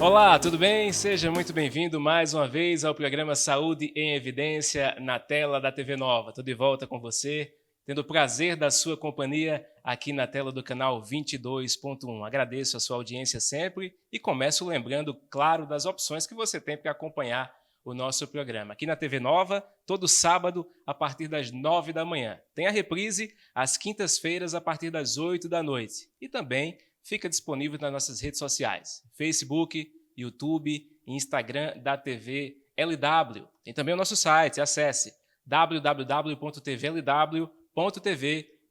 Olá, tudo bem? Seja muito bem-vindo mais uma vez ao programa Saúde em Evidência na tela da TV Nova. Estou de volta com você, tendo o prazer da sua companhia aqui na tela do canal 22.1. Agradeço a sua audiência sempre e começo lembrando, claro, das opções que você tem para acompanhar o nosso programa. Aqui na TV Nova, todo sábado, a partir das 9 da manhã. Tem a reprise às quintas-feiras, a partir das 8 da noite. E também fica disponível nas nossas redes sociais, Facebook, YouTube e Instagram da TV LW. Tem também o nosso site, acesse www.tvlw.tv.br.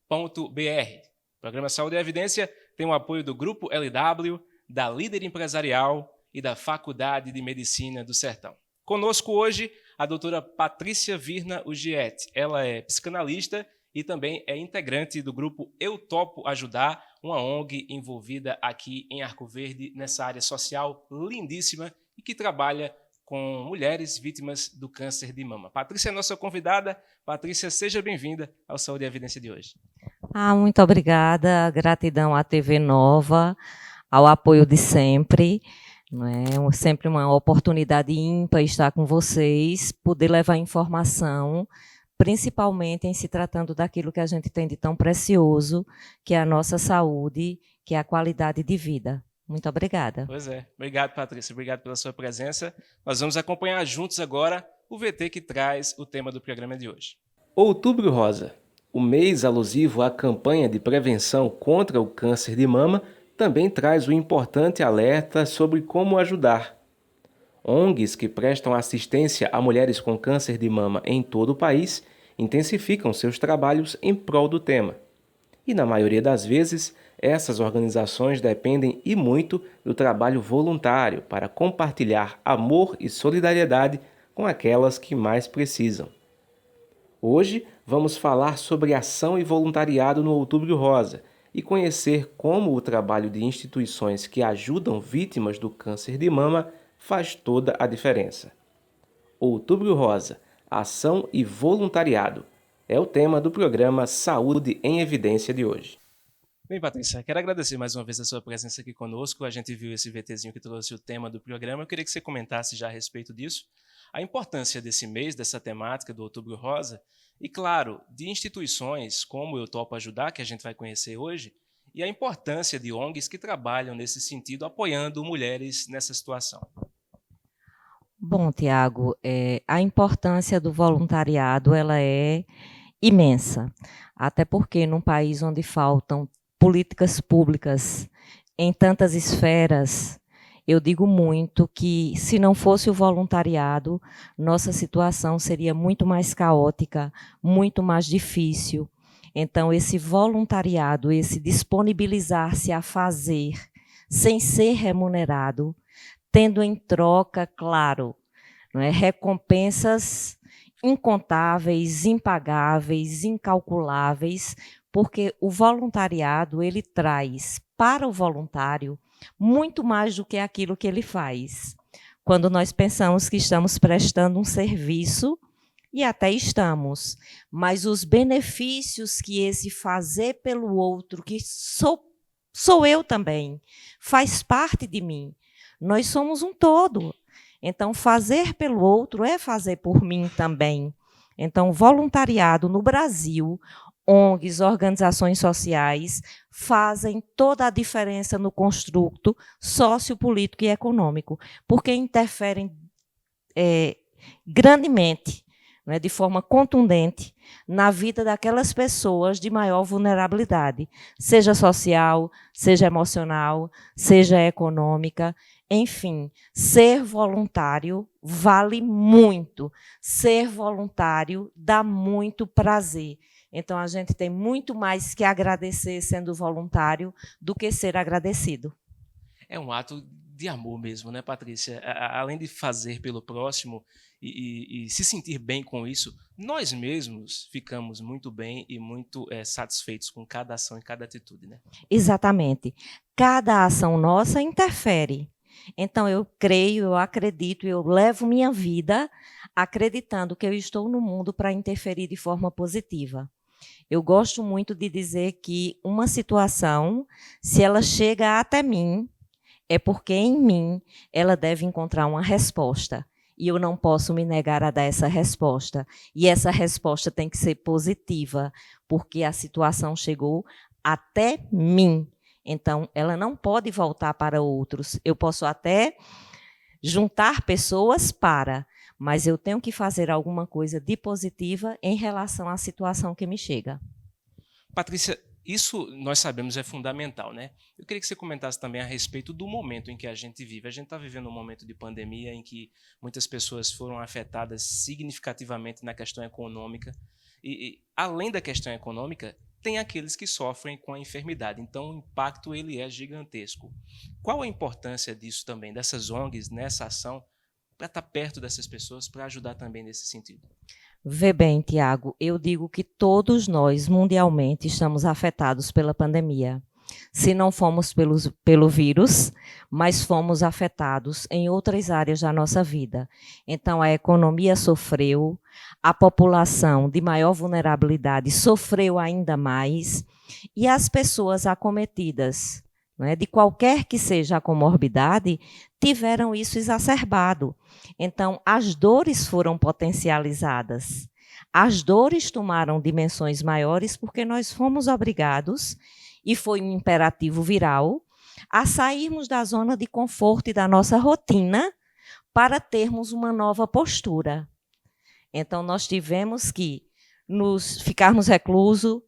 O programa Saúde e Evidência tem o apoio do Grupo LW, da Líder Empresarial e da Faculdade de Medicina do Sertão. Conosco hoje a doutora Patrícia Virna Ugiete. Ela é psicanalista e também é integrante do grupo Eu Topo Ajudar, uma ONG envolvida aqui em Arco Verde, nessa área social lindíssima e que trabalha com mulheres vítimas do câncer de mama. Patrícia é nossa convidada. Patrícia, seja bem-vinda ao Saúde e Evidência de hoje. Muito obrigada, gratidão à TV Nova, ao apoio de sempre. É sempre uma oportunidade ímpar estar com vocês, poder levar informação, principalmente em se tratando daquilo que a gente tem de tão precioso, que é a nossa saúde, que é a qualidade de vida. Muito obrigada. Pois é. Obrigado, Patrícia. Obrigado pela sua presença. Nós vamos acompanhar juntos agora o VT que traz o tema do programa de hoje. Outubro Rosa, o mês alusivo à campanha de prevenção contra o câncer de mama, também traz um importante alerta sobre como ajudar. ONGs que prestam assistência a mulheres com câncer de mama em todo o país intensificam seus trabalhos em prol do tema. E, na maioria das vezes, essas organizações dependem e muito do trabalho voluntário para compartilhar amor e solidariedade com aquelas que mais precisam. Hoje vamos falar sobre ação e voluntariado no Outubro Rosa e conhecer como o trabalho de instituições que ajudam vítimas do câncer de mama faz toda a diferença. Outubro Rosa, ação e voluntariado é o tema do programa Saúde em Evidência de hoje. Bem, Patrícia, quero agradecer mais uma vez a sua presença aqui conosco. A gente viu esse VTzinho que trouxe o tema do programa. Eu queria que você comentasse já a respeito disso, a importância desse mês, dessa temática do Outubro Rosa, e, claro, de instituições como Eu Topo Ajudar, que a gente vai conhecer hoje, e a importância de ONGs que trabalham nesse sentido, apoiando mulheres nessa situação. Bom, Tiago, a importância do voluntariado ela é imensa, até porque num país onde faltam políticas públicas em tantas esferas, eu digo muito que, se não fosse o voluntariado, nossa situação seria muito mais caótica, muito mais difícil. Então, esse voluntariado, esse disponibilizar-se a fazer, sem ser remunerado, tendo em troca, claro, recompensas incontáveis, impagáveis, incalculáveis, porque o voluntariado ele traz para o voluntário muito mais do que aquilo que ele faz. Quando nós pensamos que estamos prestando um serviço, e até estamos, mas os benefícios que esse fazer pelo outro, que sou eu também, faz parte de mim. Nós somos um todo. Então, fazer pelo outro é fazer por mim também. Então, voluntariado no Brasil, ONGs, organizações sociais, fazem toda a diferença no construto sociopolítico e econômico, porque interferem grandemente, de forma contundente, na vida daquelas pessoas de maior vulnerabilidade, seja social, seja emocional, seja econômica. Enfim, ser voluntário vale muito. Ser voluntário dá muito prazer. Então, a gente tem muito mais que agradecer sendo voluntário do que ser agradecido. É um ato de amor mesmo, né, Patrícia? Além de fazer pelo próximo e se sentir bem com isso, nós mesmos ficamos muito bem e muito satisfeitos com cada ação e cada atitude, né? Exatamente. Cada ação nossa interfere. Então, eu creio, eu acredito, eu levo minha vida acreditando que eu estou no mundo para interferir de forma positiva. Eu gosto muito de dizer que uma situação, se ela chega até mim, é porque em mim ela deve encontrar uma resposta. E eu não posso me negar a dar essa resposta. E essa resposta tem que ser positiva, porque a situação chegou até mim. Então, ela não pode voltar para outros. Eu posso até juntar pessoas mas eu tenho que fazer alguma coisa de positiva em relação à situação que me chega. Patrícia, isso nós sabemos é fundamental, né? Eu queria que você comentasse também a respeito do momento em que a gente vive. A gente está vivendo um momento de pandemia em que muitas pessoas foram afetadas significativamente na questão econômica. E além da questão econômica, tem aqueles que sofrem com a enfermidade. Então, o impacto ele é gigantesco. Qual a importância disso também, dessas ONGs, nessa ação, para estar perto dessas pessoas, para ajudar também nesse sentido? Vê bem, Tiago, eu digo que todos nós, mundialmente, estamos afetados pela pandemia. Se não fomos pelo vírus, mas fomos afetados em outras áreas da nossa vida. Então, a economia sofreu, a população de maior vulnerabilidade sofreu ainda mais, e as pessoas acometidas, de qualquer que seja a comorbidade, tiveram isso exacerbado. Então, as dores foram potencializadas. As dores tomaram dimensões maiores porque nós fomos obrigados, e foi um imperativo viral, a sairmos da zona de conforto e da nossa rotina para termos uma nova postura. Então, nós tivemos que ficarmos reclusos,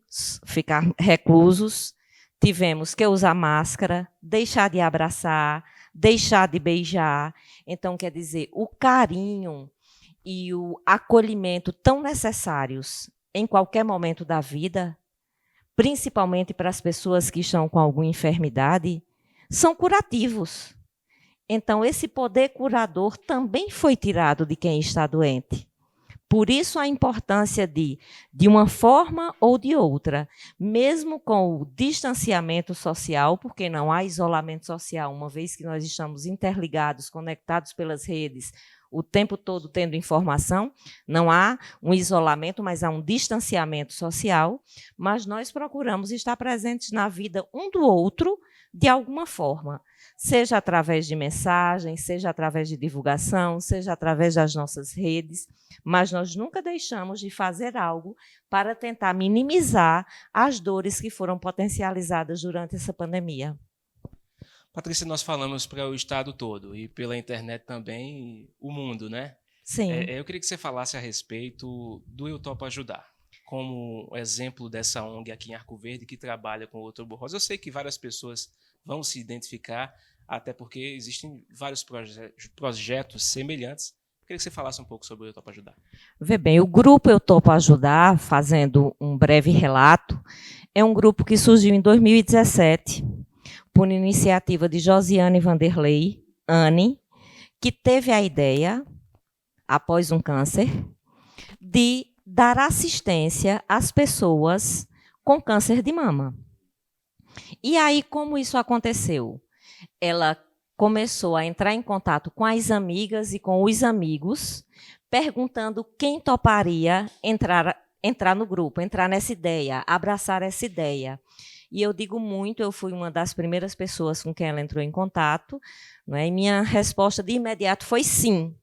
tivemos que usar máscara, deixar de abraçar, deixar de beijar. Então, quer dizer, o carinho e o acolhimento tão necessários em qualquer momento da vida, principalmente para as pessoas que estão com alguma enfermidade, são curativos. Então, esse poder curador também foi tirado de quem está doente. Por isso a importância de uma forma ou de outra, mesmo com o distanciamento social, porque não há isolamento social, uma vez que nós estamos interligados, conectados pelas redes, o tempo todo tendo informação, não há um isolamento, mas há um distanciamento social, mas nós procuramos estar presentes na vida um do outro de alguma forma, seja através de mensagens, seja através de divulgação, seja através das nossas redes, mas nós nunca deixamos de fazer algo para tentar minimizar as dores que foram potencializadas durante essa pandemia. Patrícia, nós falamos para o estado todo e pela internet também o mundo, né? Sim. Eu queria que você falasse a respeito do Eu Topo Ajudar, como exemplo dessa ONG aqui em Arco Verde que trabalha com o Outubro Rosa. Eu sei que várias pessoas vão se identificar, até porque existem vários projetos semelhantes. Eu queria que você falasse um pouco sobre o Eu Topo Ajudar. Vê bem, o grupo Eu Topo Ajudar, fazendo um breve relato, é um grupo que surgiu em 2017, por iniciativa de Josiane Vanderlei, Anne, que teve a ideia, após um câncer, de dar assistência às pessoas com câncer de mama. E aí, como isso aconteceu? Ela começou a entrar em contato com as amigas e com os amigos, perguntando quem toparia entrar no grupo, entrar nessa ideia, abraçar essa ideia. E eu digo muito, eu fui uma das primeiras pessoas com quem ela entrou em contato, e minha resposta de imediato foi sim.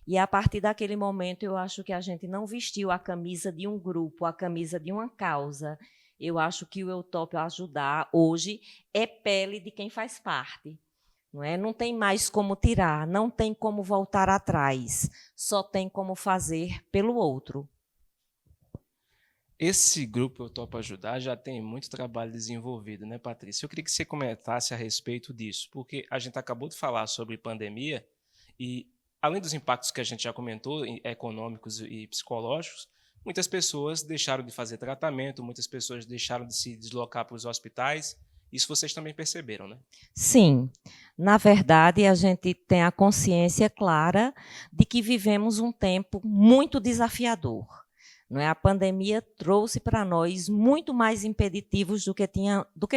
E a partir daquele momento, eu acho que a gente não vestiu a camisa de um grupo, a camisa de uma causa. Eu acho que o Eu Topo Ajudar, hoje, é pele de quem faz parte. Não tem mais como tirar, não tem como voltar atrás, só tem como fazer pelo outro. Esse grupo Eu Topo Ajudar já tem muito trabalho desenvolvido, né, Patrícia? Eu queria que você comentasse a respeito disso, porque a gente acabou de falar sobre pandemia e, além dos impactos que a gente já comentou, econômicos e psicológicos, muitas pessoas deixaram de fazer tratamento, muitas pessoas deixaram de se deslocar para os hospitais. Isso vocês também perceberam, né? Sim. Na verdade, a gente tem a consciência clara de que vivemos um tempo muito desafiador. A pandemia trouxe para nós muito mais impeditivos do que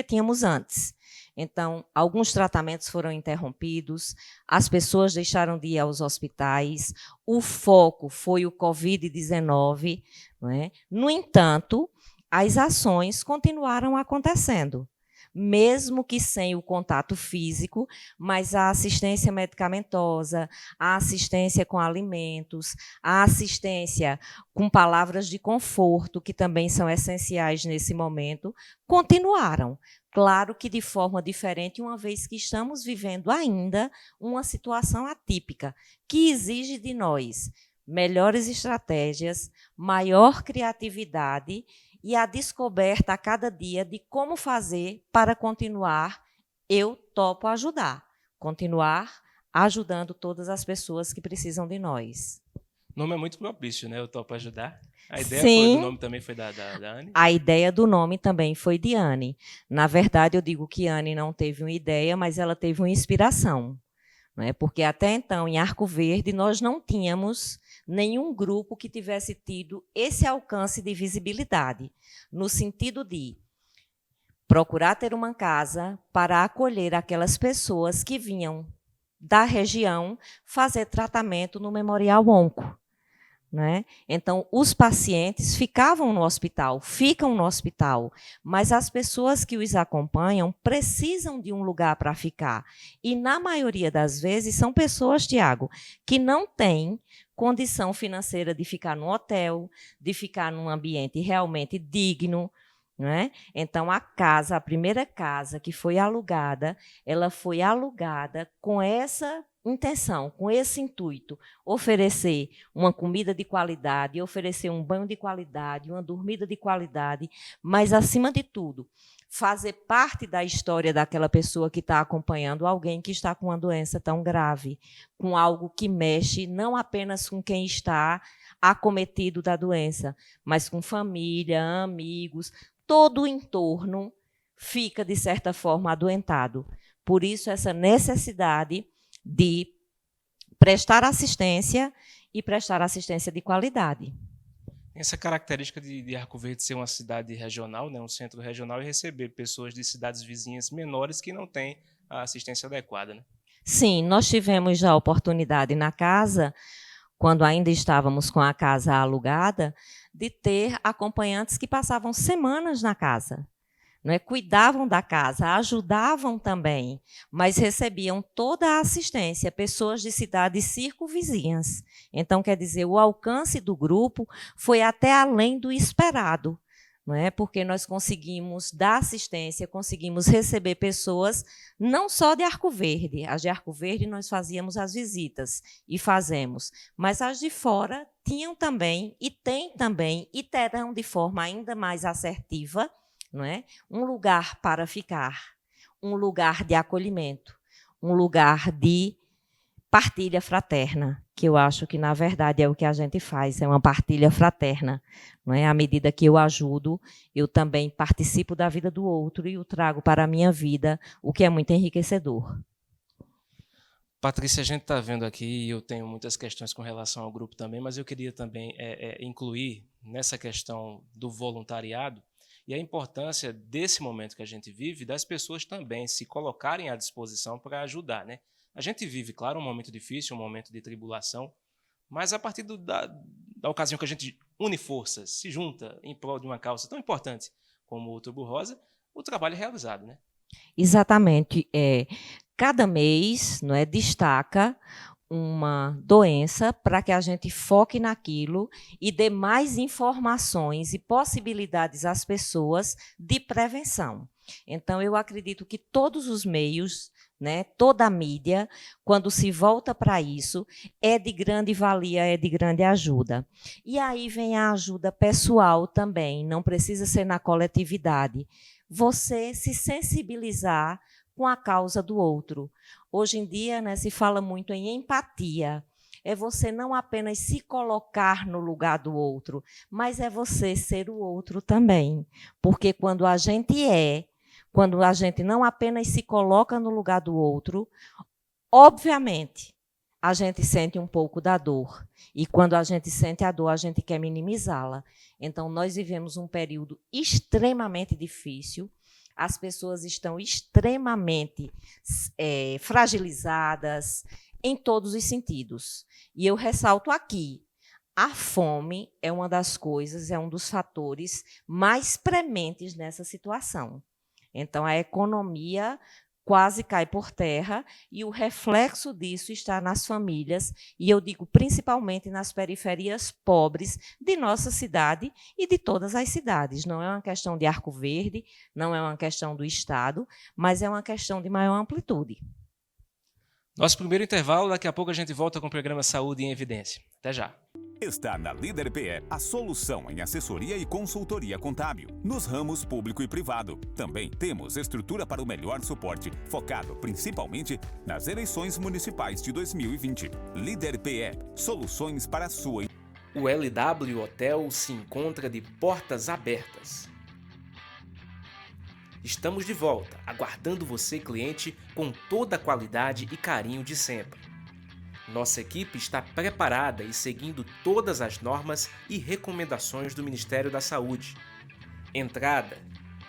tínhamos antes. Então, alguns tratamentos foram interrompidos, as pessoas deixaram de ir aos hospitais, o foco foi o Covid-19. No entanto, as ações continuaram acontecendo. mesmo que sem o contato físico, mas a assistência medicamentosa, a assistência com alimentos, a assistência com palavras de conforto, que também são essenciais nesse momento, continuaram. Claro que de forma diferente, uma vez que estamos vivendo ainda uma situação atípica, que exige de nós melhores estratégias, maior criatividade e a descoberta a cada dia de como fazer para continuar, eu topo ajudar, continuar ajudando todas as pessoas que precisam de nós. O nome é muito propício, né? Eu topo ajudar. A ideia Sim, do nome também foi da Anne? a ideia do nome também foi de Anne. Na verdade, eu digo que Anne não teve uma ideia, mas ela teve uma inspiração. Né? Porque até então, em Arco Verde, nós não tínhamos nenhum grupo que tivesse tido esse alcance de visibilidade, no sentido de procurar ter uma casa para acolher aquelas pessoas que vinham da região fazer tratamento no Memorial Onco. Né? Então, os pacientes ficam no hospital, mas as pessoas que os acompanham precisam de um lugar para ficar. E, na maioria das vezes, são pessoas, Tiago, que não têm condição financeira de ficar no hotel, de ficar num ambiente realmente digno. Né? Então, a primeira casa que foi alugada, ela foi alugada com essa intenção, com esse intuito, oferecer uma comida de qualidade, oferecer um banho de qualidade, uma dormida de qualidade, mas, acima de tudo, fazer parte da história daquela pessoa que está acompanhando alguém que está com uma doença tão grave, com algo que mexe não apenas com quem está acometido da doença, mas com família, amigos, todo o entorno fica, de certa forma, adoentado. Por isso, essa necessidade de prestar assistência e prestar assistência de qualidade. Essa característica de Arco Verde ser uma cidade regional, né, um centro regional, e receber pessoas de cidades vizinhas menores que não têm a assistência adequada. Né? Sim, nós tivemos já a oportunidade na casa, quando ainda estávamos com a casa alugada, de ter acompanhantes que passavam semanas na casa. Não é? Cuidavam da casa, ajudavam também, mas recebiam toda a assistência, pessoas de cidades circunvizinhas. Então, quer dizer, o alcance do grupo foi até além do esperado, não é? Porque nós conseguimos dar assistência, conseguimos receber pessoas não só de Arco Verde. As de Arco Verde nós fazíamos as visitas e fazemos, mas as de fora tinham também, e têm também, e terão de forma ainda mais assertiva, não é? Um lugar para ficar, um lugar de acolhimento, um lugar de partilha fraterna, que eu acho que, na verdade, é o que a gente faz, é uma partilha fraterna. Não é? À medida que eu ajudo, eu também participo da vida do outro e o trago para a minha vida, o que é muito enriquecedor. Patrícia, a gente está vendo aqui, e eu tenho muitas questões com relação ao grupo também, mas eu queria também incluir nessa questão do voluntariado e a importância desse momento que a gente vive, das pessoas também se colocarem à disposição para ajudar. Né? A gente vive, claro, um momento difícil, um momento de tribulação, mas a partir da ocasião que a gente une forças, se junta em prol de uma causa tão importante como o Outubro Rosa, o trabalho é realizado. Né? Exatamente. Cada mês, não é, destaca uma doença para que a gente foque naquilo e dê mais informações e possibilidades às pessoas de prevenção. Então, eu acredito que todos os meios, né, toda a mídia, quando se volta para isso, é de grande valia, é de grande ajuda. E aí vem a ajuda pessoal também, não precisa ser na coletividade. Você se sensibilizar com a causa do outro. Hoje em dia, né, se fala muito em empatia. É você não apenas se colocar no lugar do outro, mas é você ser o outro também. Porque quando a gente não apenas se coloca no lugar do outro, obviamente, a gente sente um pouco da dor. E quando a gente sente a dor, a gente quer minimizá-la. Então, nós vivemos um período extremamente difícil. As pessoas estão extremamente fragilizadas em todos os sentidos. E eu ressalto aqui, a fome é uma das coisas, é um dos fatores mais prementes nessa situação. Então, a economia quase cai por terra e o reflexo disso está nas famílias, e eu digo principalmente nas periferias pobres de nossa cidade e de todas as cidades. Não é uma questão de Arco Verde, não é uma questão do Estado, mas é uma questão de maior amplitude. Nosso primeiro intervalo, daqui a pouco a gente volta com o programa Saúde em Evidência. Até já. Está na Líder PE a solução em assessoria e consultoria contábil, nos ramos público e privado. Também temos estrutura para o melhor suporte, focado principalmente nas eleições municipais de 2020. Líder PE, soluções para a sua. O LW Hotel se encontra de portas abertas. Estamos de volta, aguardando você, cliente, com toda a qualidade e carinho de sempre. Nossa equipe está preparada e seguindo todas as normas e recomendações do Ministério da Saúde. Entrada,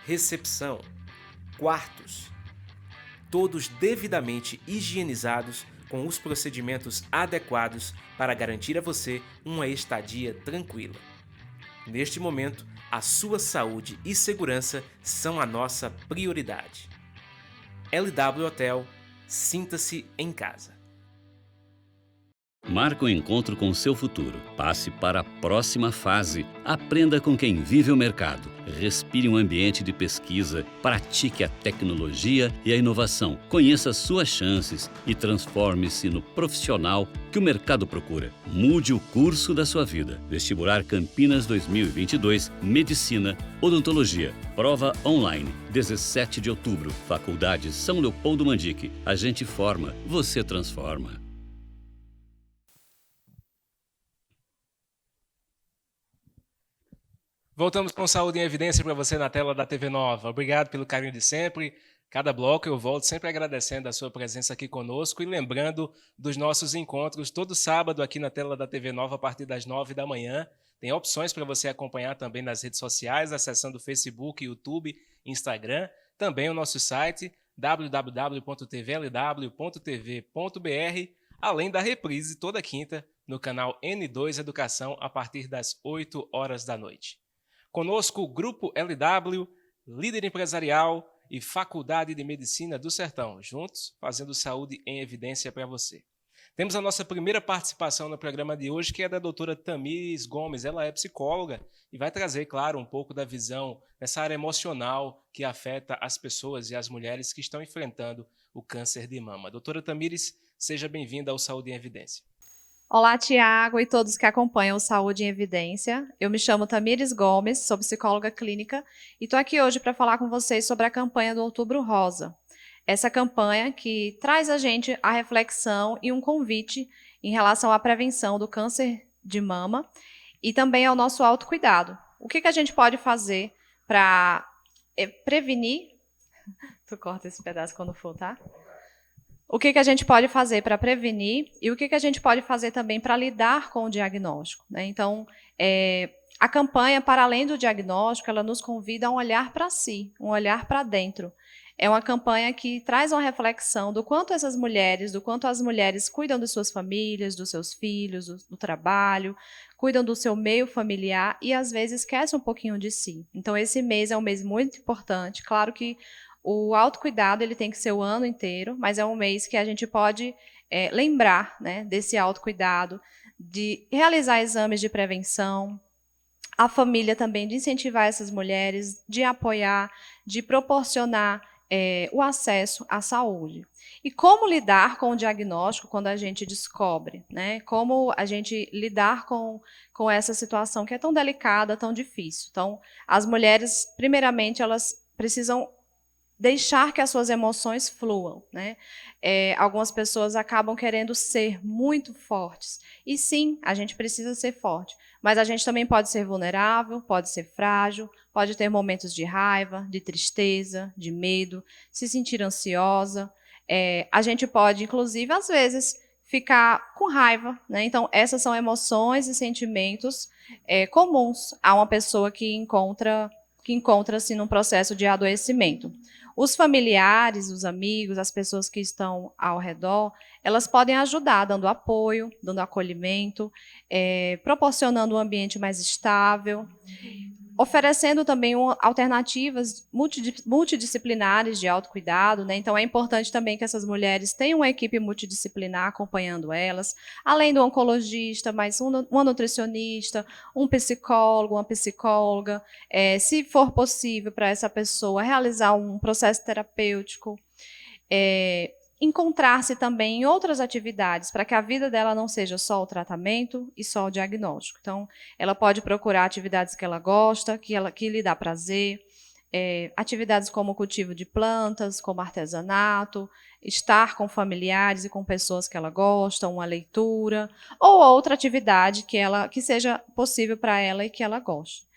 recepção, quartos, todos devidamente higienizados com os procedimentos adequados para garantir a você uma estadia tranquila. Neste momento, a sua saúde e segurança são a nossa prioridade. LW Hotel, sinta-se em casa. Marque um encontro com o seu futuro. Passe para a próxima fase. Aprenda com quem vive o mercado. Respire um ambiente de pesquisa. Pratique a tecnologia e a inovação. Conheça suas chances e transforme-se no profissional que o mercado procura. Mude o curso da sua vida. Vestibular Campinas 2022, Medicina, Odontologia. Prova online, 17 de outubro. Faculdade São Leopoldo Mandique. A gente forma, você transforma. Voltamos com Saúde em Evidência para você na tela da TV Nova. Obrigado pelo carinho de sempre. Cada bloco eu volto sempre agradecendo a sua presença aqui conosco e lembrando dos nossos encontros todo sábado aqui na tela da TV Nova a partir das 9 da manhã. Tem opções para você acompanhar também nas redes sociais, acessando Facebook, YouTube, Instagram. Também o nosso site www.tvlw.tv.br, além da reprise toda quinta no canal N2 Educação a partir das 8 horas da noite. Conosco o Grupo LW, líder empresarial e Faculdade de Medicina do Sertão, juntos fazendo saúde em evidência para você. Temos a nossa primeira participação no programa de hoje, que é da doutora Tamires Gomes. Ela é psicóloga e vai trazer, claro, um pouco da visão nessa área emocional que afeta as pessoas e as mulheres que estão enfrentando o câncer de mama. Doutora Tamires, seja bem-vinda ao Saúde em Evidência. Olá, Tiago e todos que acompanham o Saúde em Evidência. Eu me chamo Tamires Gomes, sou psicóloga clínica e estou aqui hoje para falar com vocês sobre a campanha do Outubro Rosa. Essa campanha que traz a gente a reflexão e um convite em relação à prevenção do câncer de mama e também ao nosso autocuidado. O que a gente pode fazer para prevenir... Tu corta esse pedaço quando for, tá? O que a gente pode fazer para prevenir e o que a gente pode fazer também para lidar com o diagnóstico, né? Então, a campanha, para além do diagnóstico, ela nos convida a um olhar para si, um olhar para dentro. É uma campanha que traz uma reflexão do quanto as mulheres cuidam de suas famílias, dos seus filhos, do trabalho, cuidam do seu meio familiar e, às vezes, esquecem um pouquinho de si. Então, esse mês é um mês muito importante. Claro que o autocuidado ele tem que ser o ano inteiro, mas é um mês que a gente pode lembrar, né, desse autocuidado, de realizar exames de prevenção, a família também de incentivar essas mulheres, de apoiar, de proporcionar o acesso à saúde. E como lidar com o diagnóstico quando a gente descobre, né? Como a gente lidar com essa situação que é tão delicada, tão difícil. Então, as mulheres, primeiramente, elas precisam deixar que as suas emoções fluam, né? Algumas pessoas acabam querendo ser muito fortes. E sim, a gente precisa ser forte. Mas a gente também pode ser vulnerável, pode ser frágil, pode ter momentos de raiva, de tristeza, de medo, se sentir ansiosa. A gente pode, inclusive, às vezes, ficar com raiva, né? Então, essas são emoções e sentimentos comuns a uma pessoa que encontra-se num processo de adoecimento. Os familiares, os amigos, as pessoas que estão ao redor, elas podem ajudar, dando apoio, dando acolhimento, proporcionando um ambiente mais estável, oferecendo também alternativas multidisciplinares de autocuidado, né? Então, é importante também que essas mulheres tenham uma equipe multidisciplinar acompanhando elas, além do oncologista, mas uma nutricionista, um psicólogo, uma psicóloga, se for possível para essa pessoa realizar um processo terapêutico, encontrar-se também em outras atividades, para que a vida dela não seja só o tratamento e só o diagnóstico. Então, ela pode procurar atividades que ela gosta, que lhe dá prazer, atividades como o cultivo de plantas, como artesanato, estar com familiares e com pessoas que ela gosta, uma leitura, ou outra atividade que seja possível para ela e que ela goste.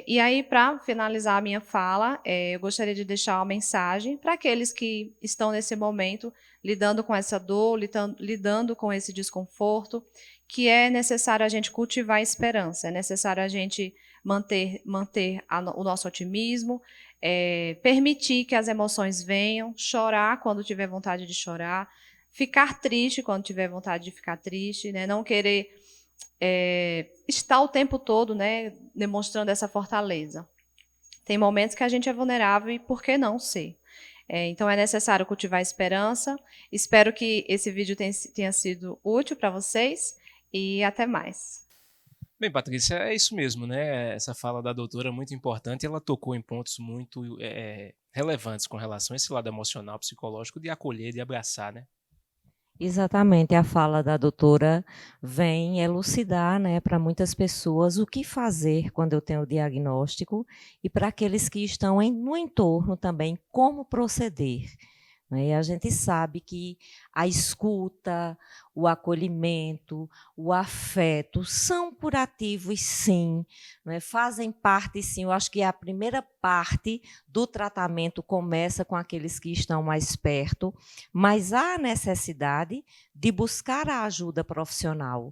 E aí, para finalizar a minha fala, eu gostaria de deixar uma mensagem para aqueles que estão nesse momento lidando com essa dor, lidando com esse desconforto, que é necessário a gente cultivar a esperança, é necessário a gente manter o nosso otimismo, permitir que as emoções venham, chorar quando tiver vontade de chorar, ficar triste quando tiver vontade de ficar triste, né? Não querer está o tempo todo, né, demonstrando essa fortaleza. Tem momentos que a gente é vulnerável e por que não ser? Então é necessário cultivar a esperança. Espero que esse vídeo tenha sido útil para vocês e até mais. Bem, Patrícia, é isso mesmo, né? Essa fala da doutora é muito importante. Ela tocou em pontos muito relevantes com relação a esse lado emocional, psicológico, de acolher, de abraçar, né? Exatamente, a fala da doutora vem elucidar, né, para muitas pessoas o que fazer quando eu tenho o diagnóstico e para aqueles que estão no entorno também, como proceder. E a gente sabe que a escuta, o acolhimento, o afeto são curativos, sim, fazem parte, sim. Eu acho que a primeira parte do tratamento começa com aqueles que estão mais perto, mas há necessidade de buscar a ajuda profissional.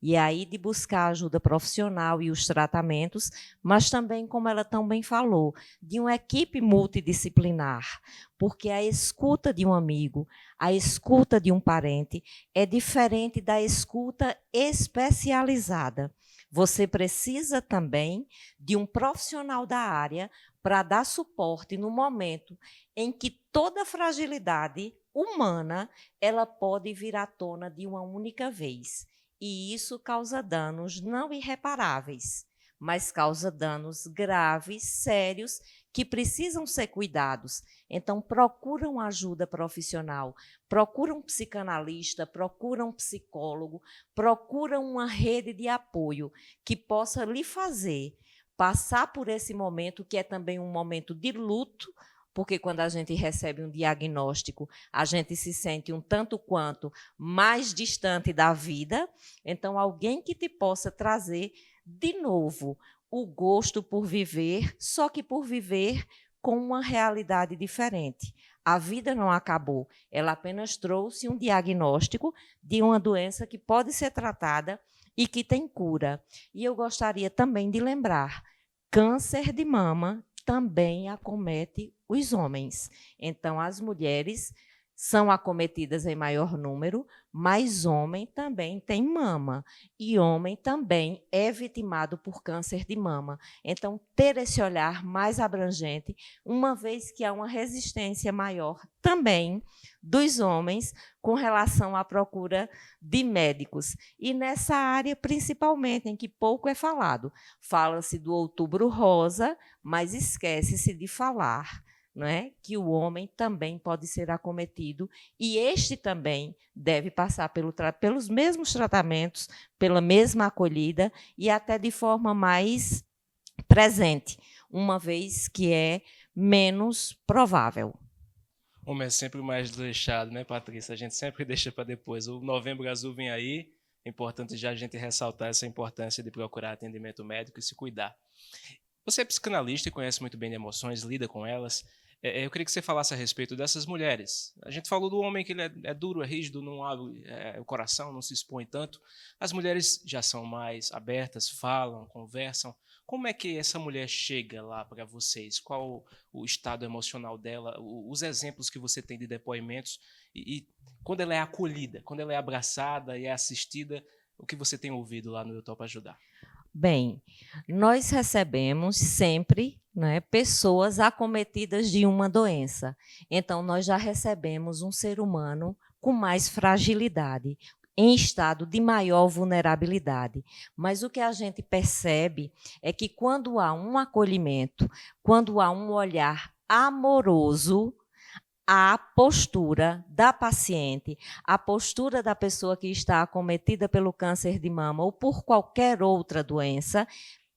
E aí de buscar a ajuda profissional e os tratamentos, mas também, como ela também falou, de uma equipe multidisciplinar, porque a escuta de um amigo, a escuta de um parente é diferente da escuta especializada. Você precisa também de um profissional da área para dar suporte no momento em que toda fragilidade humana ela pode vir à tona de uma única vez. E isso causa danos não irreparáveis, mas causa danos graves, sérios, que precisam ser cuidados. Então, procuram ajuda profissional, procuram um psicanalista, procuram um psicólogo, procuram uma rede de apoio que possa lhe fazer passar por esse momento, que é também um momento de luto, porque quando a gente recebe um diagnóstico, a gente se sente um tanto quanto mais distante da vida. Então, alguém que te possa trazer de novo o gosto por viver, só que por viver com uma realidade diferente. A vida não acabou, ela apenas trouxe um diagnóstico de uma doença que pode ser tratada e que tem cura. E eu gostaria também de lembrar, câncer de mama também acomete os homens. Então, as mulheres são acometidas em maior número, mas homem também tem mama. E homem também é vitimado por câncer de mama. Então, ter esse olhar mais abrangente, uma vez que há uma resistência maior também dos homens com relação à procura de médicos. E nessa área, principalmente, em que pouco é falado. Fala-se do Outubro Rosa, mas esquece-se de falar, não é? Que o homem também pode ser acometido e este também deve passar pelos mesmos tratamentos, pela mesma acolhida e até de forma mais presente, uma vez que é menos provável. Homem é sempre o mais deixado, né, Patrícia? A gente sempre deixa para depois. O Novembro Azul vem aí, é importante já a gente ressaltar essa importância de procurar atendimento médico e se cuidar. Você é psicanalista e conhece muito bem de emoções, lida com elas. Eu queria que você falasse a respeito dessas mulheres. A gente falou do homem que ele é duro, é rígido, não abre o coração, não se expõe tanto. As mulheres já são mais abertas, falam, conversam. Como é que essa mulher chega lá para vocês? Qual o estado emocional dela? Os exemplos que você tem de depoimentos? E quando ela é acolhida, quando ela é abraçada e é assistida, o que você tem ouvido lá no Eu Topo Ajudar? Bem, nós recebemos sempre, né, pessoas acometidas de uma doença. Então, nós já recebemos um ser humano com mais fragilidade, em estado de maior vulnerabilidade. Mas o que a gente percebe é que quando há um acolhimento, quando há um olhar amoroso, a postura da paciente, a postura da pessoa que está acometida pelo câncer de mama ou por qualquer outra doença,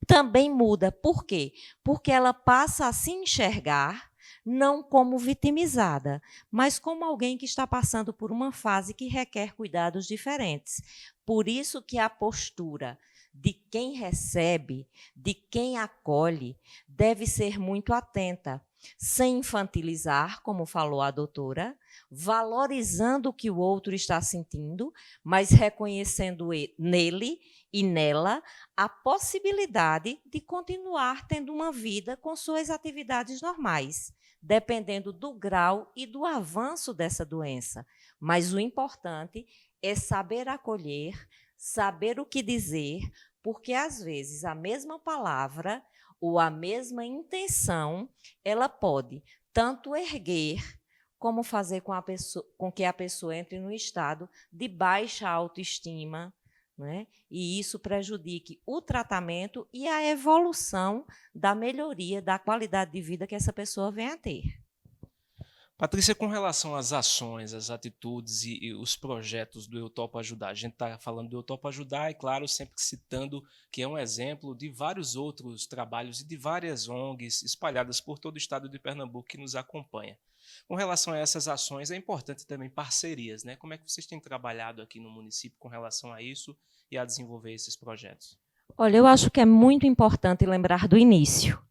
também muda. Por quê? Porque ela passa a se enxergar não como vitimizada, mas como alguém que está passando por uma fase que requer cuidados diferentes. Por isso que a postura de quem recebe, de quem acolhe, deve ser muito atenta, sem infantilizar, como falou a doutora, valorizando o que o outro está sentindo, mas reconhecendo nele e nela a possibilidade de continuar tendo uma vida com suas atividades normais, dependendo do grau e do avanço dessa doença. Mas o importante é saber acolher, saber o que dizer, porque às vezes a mesma palavra ou a mesma intenção, ela pode tanto erguer como fazer com que a pessoa entre num estado de baixa autoestima, né? E isso prejudique o tratamento e a evolução da melhoria da qualidade de vida que essa pessoa vem a ter. Patrícia, com relação às ações, às atitudes e os projetos do Eu Topo Ajudar, a gente está falando do Eu Topo Ajudar e, claro, sempre citando que é um exemplo de vários outros trabalhos e de várias ONGs espalhadas por todo o estado de Pernambuco que nos acompanha. Com relação a essas ações, é importante também parcerias, né? Como é que vocês têm trabalhado aqui no município com relação a isso e a desenvolver esses projetos? Olha, eu acho que é muito importante lembrar do início,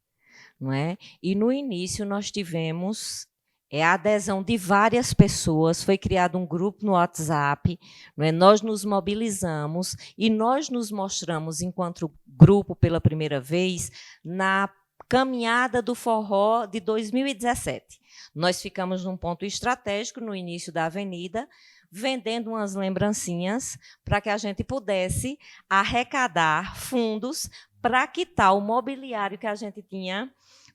não é? E no início nós tivemos a adesão de várias pessoas, foi criado um grupo no WhatsApp, não é? Nós nos mobilizamos e nós nos mostramos enquanto grupo pela primeira vez na caminhada do forró de 2017. Nós ficamos num ponto estratégico no início da avenida, vendendo umas lembrancinhas para que a gente pudesse arrecadar fundos para quitar o mobiliário que a gente tinha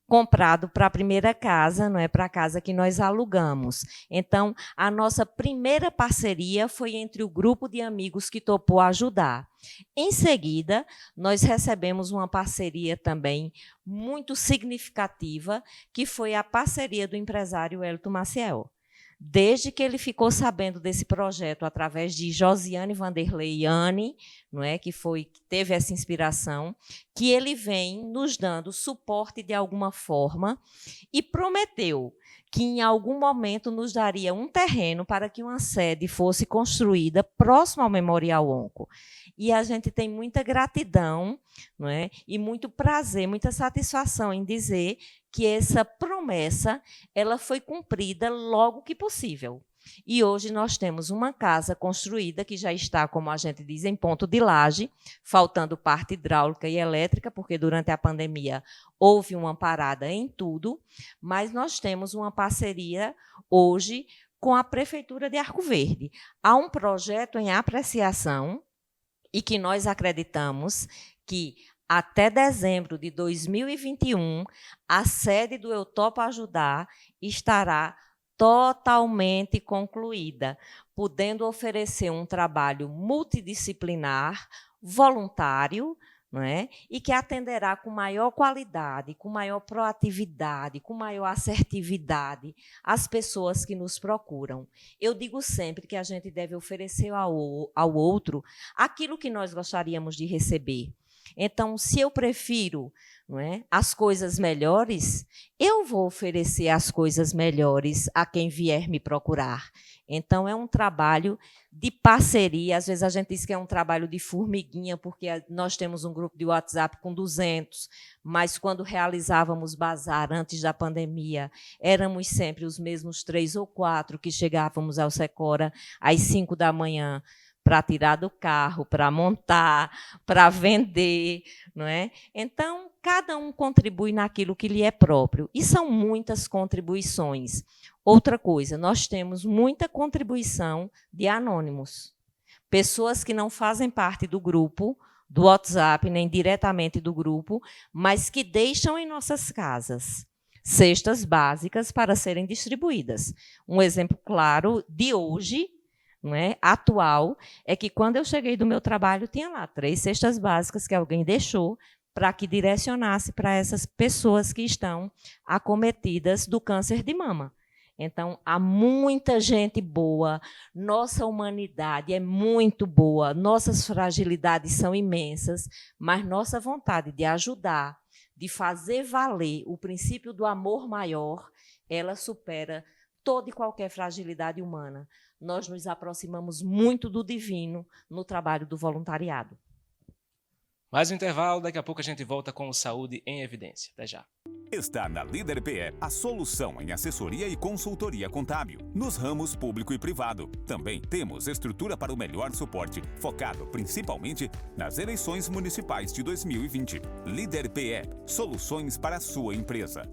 comprado para a primeira casa, não é, para a casa que nós alugamos. Então, a nossa primeira parceria foi entre o grupo de amigos que topou ajudar. Em seguida, nós recebemos uma parceria também muito significativa, que foi a parceria do empresário Elton Maciel. Desde que ele ficou sabendo desse projeto através de Josiane Vanderlei Anne, não é, que teve essa inspiração, que ele vem nos dando suporte de alguma forma e prometeu que em algum momento nos daria um terreno para que uma sede fosse construída próximo ao Memorial Onco. E a gente tem muita gratidão, não é, e muito prazer, muita satisfação em dizer que essa promessa ela foi cumprida logo que possível. E hoje nós temos uma casa construída que já está, como a gente diz, em ponto de laje, faltando parte hidráulica e elétrica, porque durante a pandemia houve uma parada em tudo, mas nós temos uma parceria hoje com a Prefeitura de Arco Verde. Há um projeto em apreciação e que nós acreditamos que até dezembro de 2021, a sede do Eu Topo Ajudar estará totalmente concluída, podendo oferecer um trabalho multidisciplinar, voluntário, não é? E que atenderá com maior qualidade, com maior proatividade, com maior assertividade as pessoas que nos procuram. Eu digo sempre que a gente deve oferecer ao outro aquilo que nós gostaríamos de receber. Então, se eu prefiro, não é, as coisas melhores, eu vou oferecer as coisas melhores a quem vier me procurar. Então, é um trabalho de parceria. Às vezes a gente diz que é um trabalho de formiguinha, porque nós temos um grupo de WhatsApp com 200, mas quando realizávamos bazar antes da pandemia, éramos sempre os mesmos 3 ou 4 que chegávamos ao Secora às 5 da manhã, para tirar do carro, para montar, para vender, não é? Então, cada um contribui naquilo que lhe é próprio, e são muitas contribuições. Outra coisa, nós temos muita contribuição de anônimos, pessoas que não fazem parte do grupo, do WhatsApp, nem diretamente do grupo, mas que deixam em nossas casas cestas básicas para serem distribuídas. Um exemplo claro de hoje, não é, atual, é que quando eu cheguei do meu trabalho, tinha lá 3 cestas básicas que alguém deixou para que direcionasse para essas pessoas que estão acometidas do câncer de mama. Então, há muita gente boa, nossa humanidade é muito boa, nossas fragilidades são imensas, mas nossa vontade de ajudar, de fazer valer o princípio do amor maior, ela supera toda e qualquer fragilidade humana. Nós nos aproximamos muito do divino no trabalho do voluntariado. Mais um intervalo, daqui a pouco a gente volta com o Saúde em Evidência. Até já. Está na Líder PE a solução em assessoria e consultoria contábil, nos ramos público e privado. Também temos estrutura para o melhor suporte, focado principalmente nas eleições municipais de 2020. Líder PE, soluções para a sua empresa.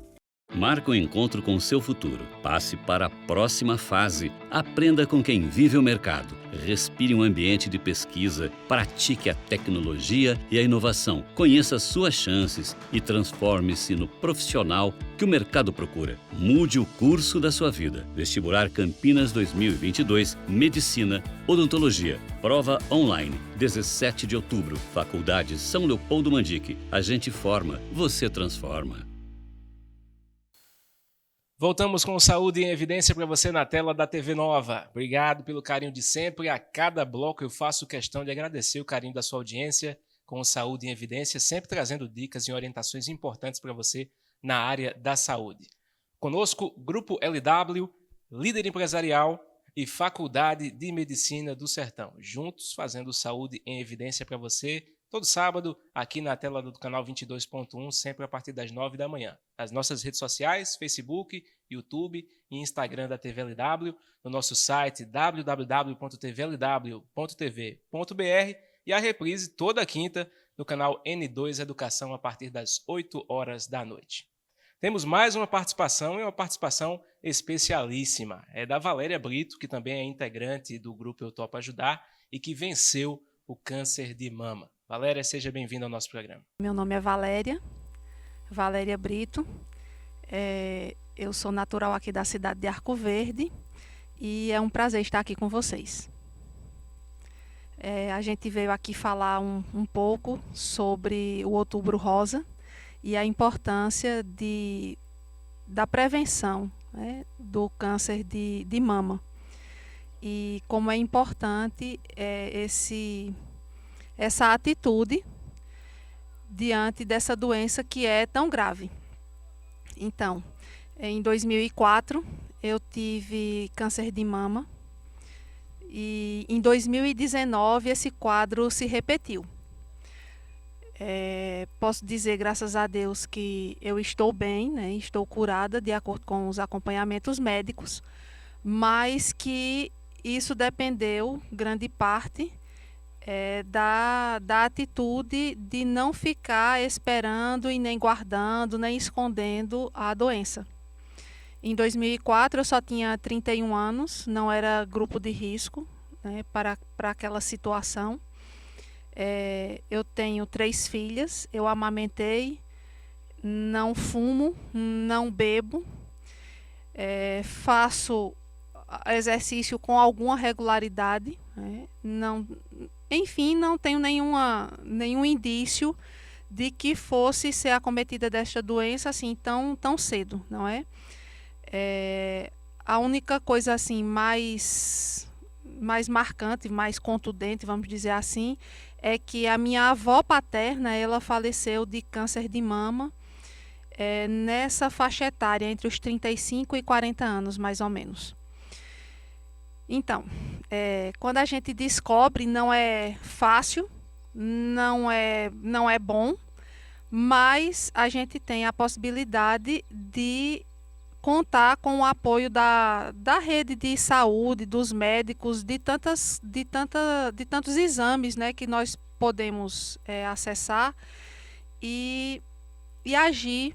Marque um encontro com o seu futuro. Passe para a próxima fase. Aprenda com quem vive o mercado. Respire um ambiente de pesquisa. Pratique a tecnologia e a inovação. Conheça suas chances e transforme-se no profissional que o mercado procura. Mude o curso da sua vida. Vestibular Campinas 2022, Medicina, Odontologia. Prova online, 17 de outubro. Faculdade São Leopoldo Mandique. A gente forma, você transforma. Voltamos com Saúde em Evidência para você na tela da TV Nova. Obrigado pelo carinho de sempre. A cada bloco eu faço questão de agradecer o carinho da sua audiência com o Saúde em Evidência, sempre trazendo dicas e orientações importantes para você na área da saúde. Conosco, Grupo LW, Líder Empresarial e Faculdade de Medicina do Sertão. Juntos fazendo Saúde em Evidência para você, todo sábado, aqui na tela do canal 22.1, sempre a partir das 9 da manhã. Nas nossas redes sociais, Facebook, YouTube e Instagram da TVLW, no nosso site www.tvlw.tv.br e a reprise toda quinta no canal N2 Educação a partir das 8 horas da noite. Temos mais uma participação e uma participação especialíssima. É da Valéria Brito, que também é integrante do grupo Eu Topo Ajudar e que venceu o câncer de mama. Valéria, seja bem-vinda ao nosso programa. Meu nome é Valéria Brito. Eu sou natural aqui da cidade de Arco Verde e é um prazer estar aqui com vocês. A gente veio aqui falar um pouco sobre o Outubro Rosa e a importância da prevenção, né, do câncer de mama. E como é importante essa atitude diante dessa doença que é tão grave. Então, em 2004, eu tive câncer de mama e em 2019 esse quadro se repetiu. Posso dizer, graças a Deus, que eu estou bem, né, estou curada de acordo com os acompanhamentos médicos, mas que isso dependeu, grande parte, da atitude de não ficar esperando e nem guardando, nem escondendo a doença. Em 2004 eu só tinha 31 anos, não era grupo de risco, né, para aquela situação. Eu tenho 3 filhas, eu amamentei, não fumo, não bebo, faço exercício com alguma regularidade, né, enfim, não tenho nenhum indício de que fosse ser acometida desta doença assim tão cedo, não é? A única coisa assim mais marcante, mais contundente, vamos dizer assim, é que a minha avó paterna, ela faleceu de câncer de mama nessa faixa etária, entre os 35 e 40 anos, mais ou menos. Então, quando a gente descobre, não é fácil, não é bom, mas a gente tem a possibilidade de contar com o apoio da rede de saúde, dos médicos, de tantos exames, né, que nós podemos acessar e agir,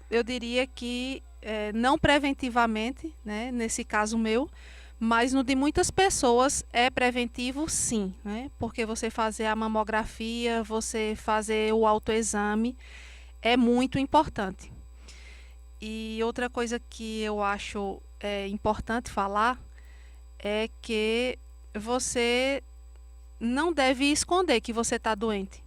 eu diria que não preventivamente, né, nesse caso meu, Mas no de muitas pessoas é preventivo, sim, né? Porque você fazer a mamografia, você fazer o autoexame é muito importante. E outra coisa que eu acho importante falar é que você não deve esconder que você está doente.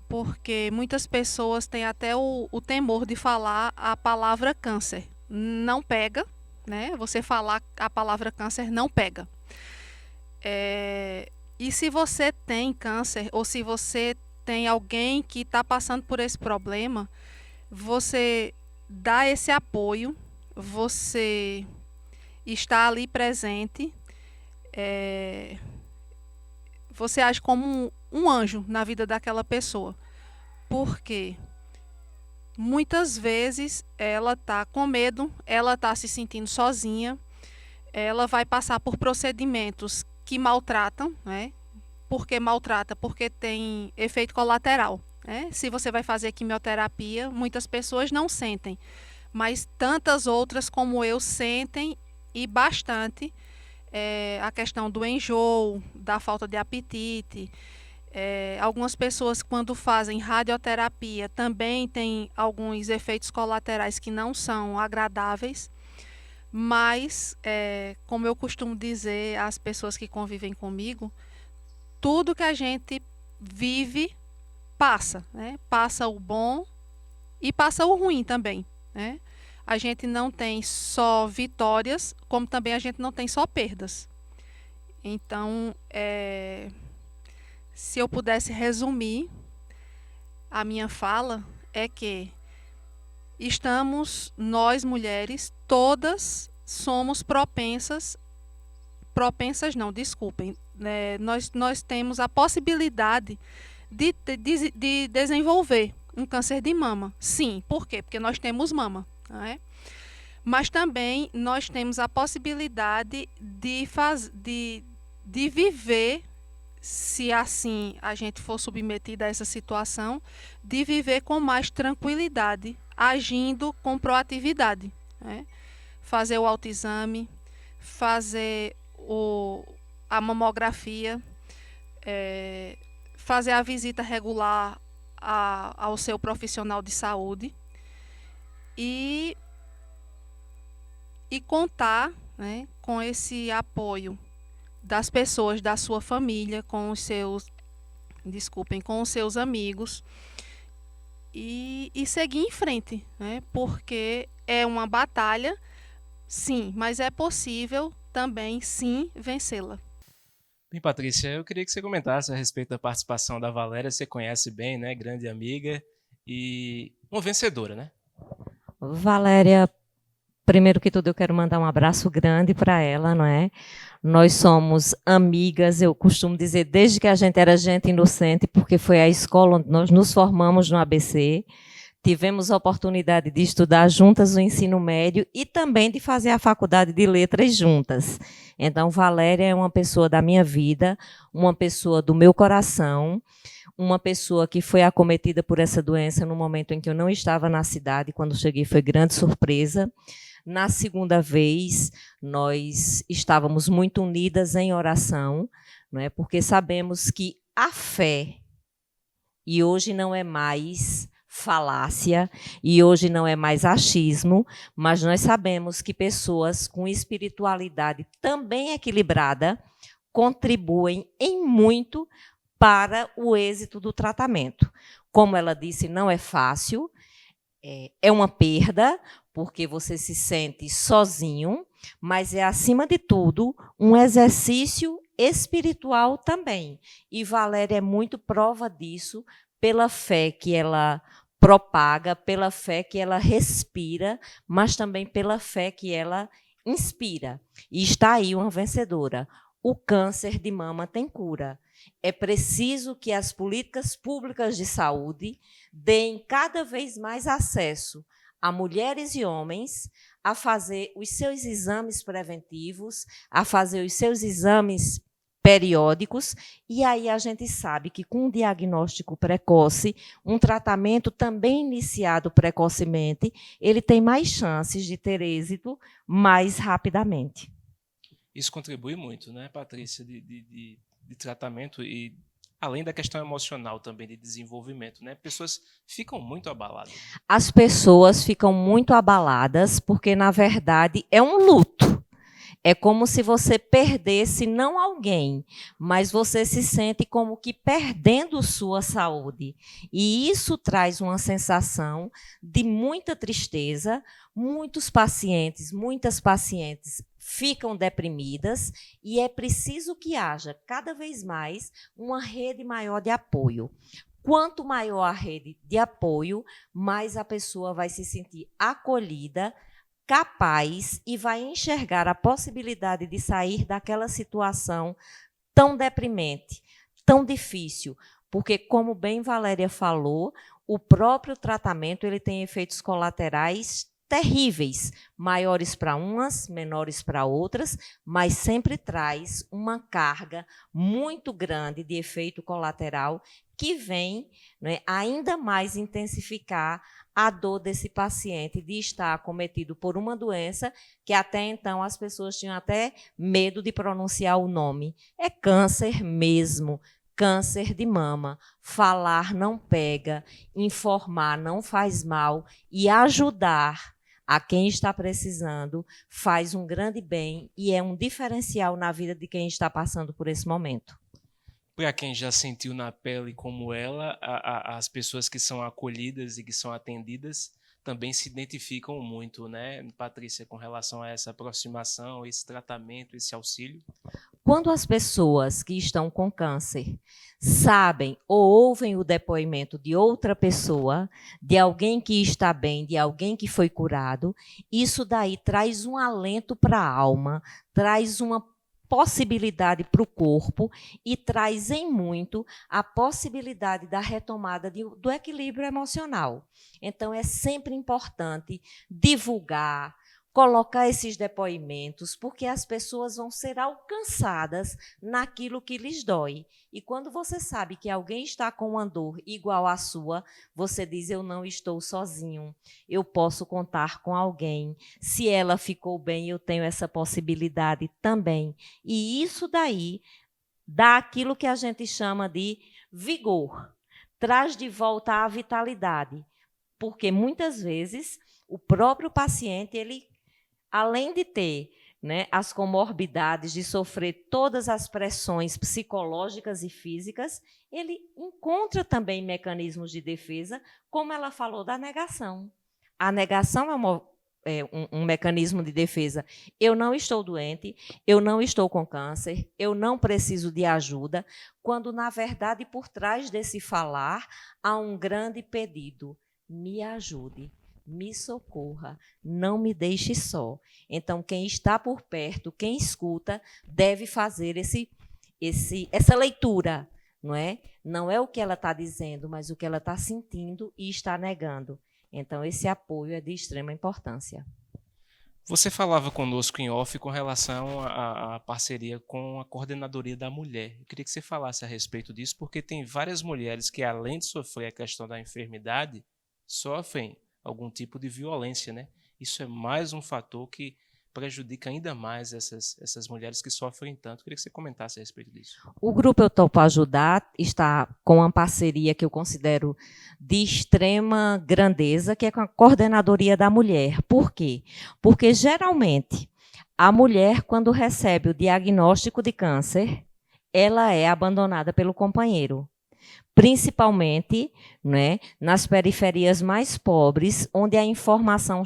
Porque muitas pessoas têm até o temor de falar a palavra câncer. Não pega, né? Você falar a palavra câncer não pega. E se você tem câncer, ou se você tem alguém que está passando por esse problema, você dá esse apoio, você está ali presente, você age como um anjo na vida daquela pessoa. Porque muitas vezes ela está com medo, ela está se sentindo sozinha, ela vai passar por procedimentos que maltratam, né? Por que maltrata? Porque tem efeito colateral, né? Se você vai fazer quimioterapia, muitas pessoas não sentem, mas tantas outras como eu sentem, e bastante. A questão do enjoo, da falta de apetite. Algumas pessoas, quando fazem radioterapia, também têm alguns efeitos colaterais que não são agradáveis. Mas, como eu costumo dizer às pessoas que convivem comigo, tudo que a gente vive passa, né? Passa o bom e passa o ruim também, né? A gente não tem só vitórias, como também a gente não tem só perdas. Então, se eu pudesse resumir a minha fala, é que nós mulheres, todas somos propensas não, desculpem, nós temos a possibilidade de desenvolver um câncer de mama. Sim, por quê? Porque nós temos mama, não é? Mas também nós temos a possibilidade de viver, se assim a gente for submetida a essa situação, de viver com mais tranquilidade, agindo com proatividade, né? Fazer o autoexame, fazer a mamografia, fazer a visita regular ao seu profissional de saúde e contar, né, com esse apoio das pessoas da sua família, com os seus amigos e seguir em frente, né, porque é uma batalha, sim, mas é possível também, sim, vencê-la. Bem, Patrícia, eu queria que você comentasse a respeito da participação da Valéria. Você conhece bem, né? Grande amiga e uma vencedora, né? Valéria, primeiro que tudo, eu quero mandar um abraço grande para ela, não é? Nós somos amigas, eu costumo dizer, desde que a gente era gente inocente, porque foi a escola onde nós nos formamos no ABC. Tivemos a oportunidade de estudar juntas o ensino médio e também de fazer a faculdade de letras juntas. Então, Valéria é uma pessoa da minha vida, uma pessoa do meu coração, uma pessoa que foi acometida por essa doença no momento em que eu não estava na cidade. Quando cheguei, foi grande surpresa. Na segunda vez, nós estávamos muito unidas em oração, não é? Porque sabemos que a fé, e hoje não é mais falácia, e hoje não é mais achismo, mas nós sabemos que pessoas com espiritualidade também equilibrada contribuem em muito para o êxito do tratamento. Como ela disse, não é fácil, é uma perda, porque você se sente sozinho, mas é, acima de tudo, um exercício espiritual também. E Valéria é muito prova disso, pela fé que ela propaga, pela fé que ela respira, mas também pela fé que ela inspira. E está aí uma vencedora. O câncer de mama tem cura. É preciso que as políticas públicas de saúde deem cada vez mais acesso a mulheres e homens a fazer os seus exames preventivos, a fazer os seus exames periódicos, e aí a gente sabe que com um diagnóstico precoce, um tratamento também iniciado precocemente, ele tem mais chances de ter êxito mais rapidamente. Isso contribui muito, né, Patrícia, de tratamento e além da questão emocional também de desenvolvimento, né? Pessoas ficam muito abaladas. As pessoas ficam muito abaladas porque, na verdade, é um luto. É como se você perdesse não alguém, mas você se sente como que perdendo sua saúde. E isso traz uma sensação de muita tristeza. Muitos pacientes, muitas pacientes ficam deprimidas e é preciso que haja cada vez mais uma rede maior de apoio. Quanto maior a rede de apoio, mais a pessoa vai se sentir acolhida, capaz e vai enxergar a possibilidade de sair daquela situação tão deprimente, tão difícil, porque, como bem Valéria falou, o próprio tratamento ele tem efeitos colaterais terríveis, maiores para umas, menores para outras, mas sempre traz uma carga muito grande de efeito colateral que vem, né, ainda mais intensificar a dor desse paciente de estar acometido por uma doença que até então as pessoas tinham até medo de pronunciar o nome. É câncer mesmo, câncer de mama. Falar não pega, informar não faz mal e ajudar a quem está precisando faz um grande bem e é um diferencial na vida de quem está passando por esse momento. Para quem já sentiu na pele como ela, as pessoas que são acolhidas e que são atendidas também se identificam muito, né, Patrícia, com relação a essa aproximação, esse tratamento, esse auxílio? Quando as pessoas que estão com câncer sabem ou ouvem o depoimento de outra pessoa, de alguém que está bem, de alguém que foi curado, isso daí traz um alento para a alma, traz uma possibilidade para o corpo e traz em muito a possibilidade da retomada do equilíbrio emocional. Então, é sempre importante divulgar, colocar esses depoimentos, porque as pessoas vão ser alcançadas naquilo que lhes dói. E quando você sabe que alguém está com uma dor igual à sua, você diz, eu não estou sozinho, eu posso contar com alguém. Se ela ficou bem, eu tenho essa possibilidade também. E isso daí dá aquilo que a gente chama de vigor, traz de volta a vitalidade, porque muitas vezes o próprio paciente, ele além de ter, né, as comorbidades, de sofrer todas as pressões psicológicas e físicas, ele encontra também mecanismos de defesa, como ela falou da negação. A negação é um mecanismo de defesa. Eu não estou doente, eu não estou com câncer, eu não preciso de ajuda, quando, na verdade, por trás desse falar, há um grande pedido: me ajude. Me socorra, não me deixe só. Então, quem está por perto, quem escuta, deve fazer essa leitura, não é? Não é o que ela está dizendo, mas o que ela está sentindo e está negando. Então, esse apoio é de extrema importância. Você falava conosco em off com relação à parceria com a Coordenadoria da Mulher. Eu queria que você falasse a respeito disso, porque tem várias mulheres que, além de sofrer a questão da enfermidade, sofrem algum tipo de violência, né? Isso é mais um fator que prejudica ainda mais essas mulheres que sofrem tanto. Eu queria que você comentasse a respeito disso. O Grupo Eu Topo Ajudar está com uma parceria que eu considero de extrema grandeza, que é com a Coordenadoria da Mulher. Por quê? Porque, geralmente, a mulher, quando recebe o diagnóstico de câncer, ela é abandonada pelo companheiro. Principalmente, né, nas periferias mais pobres, onde a informação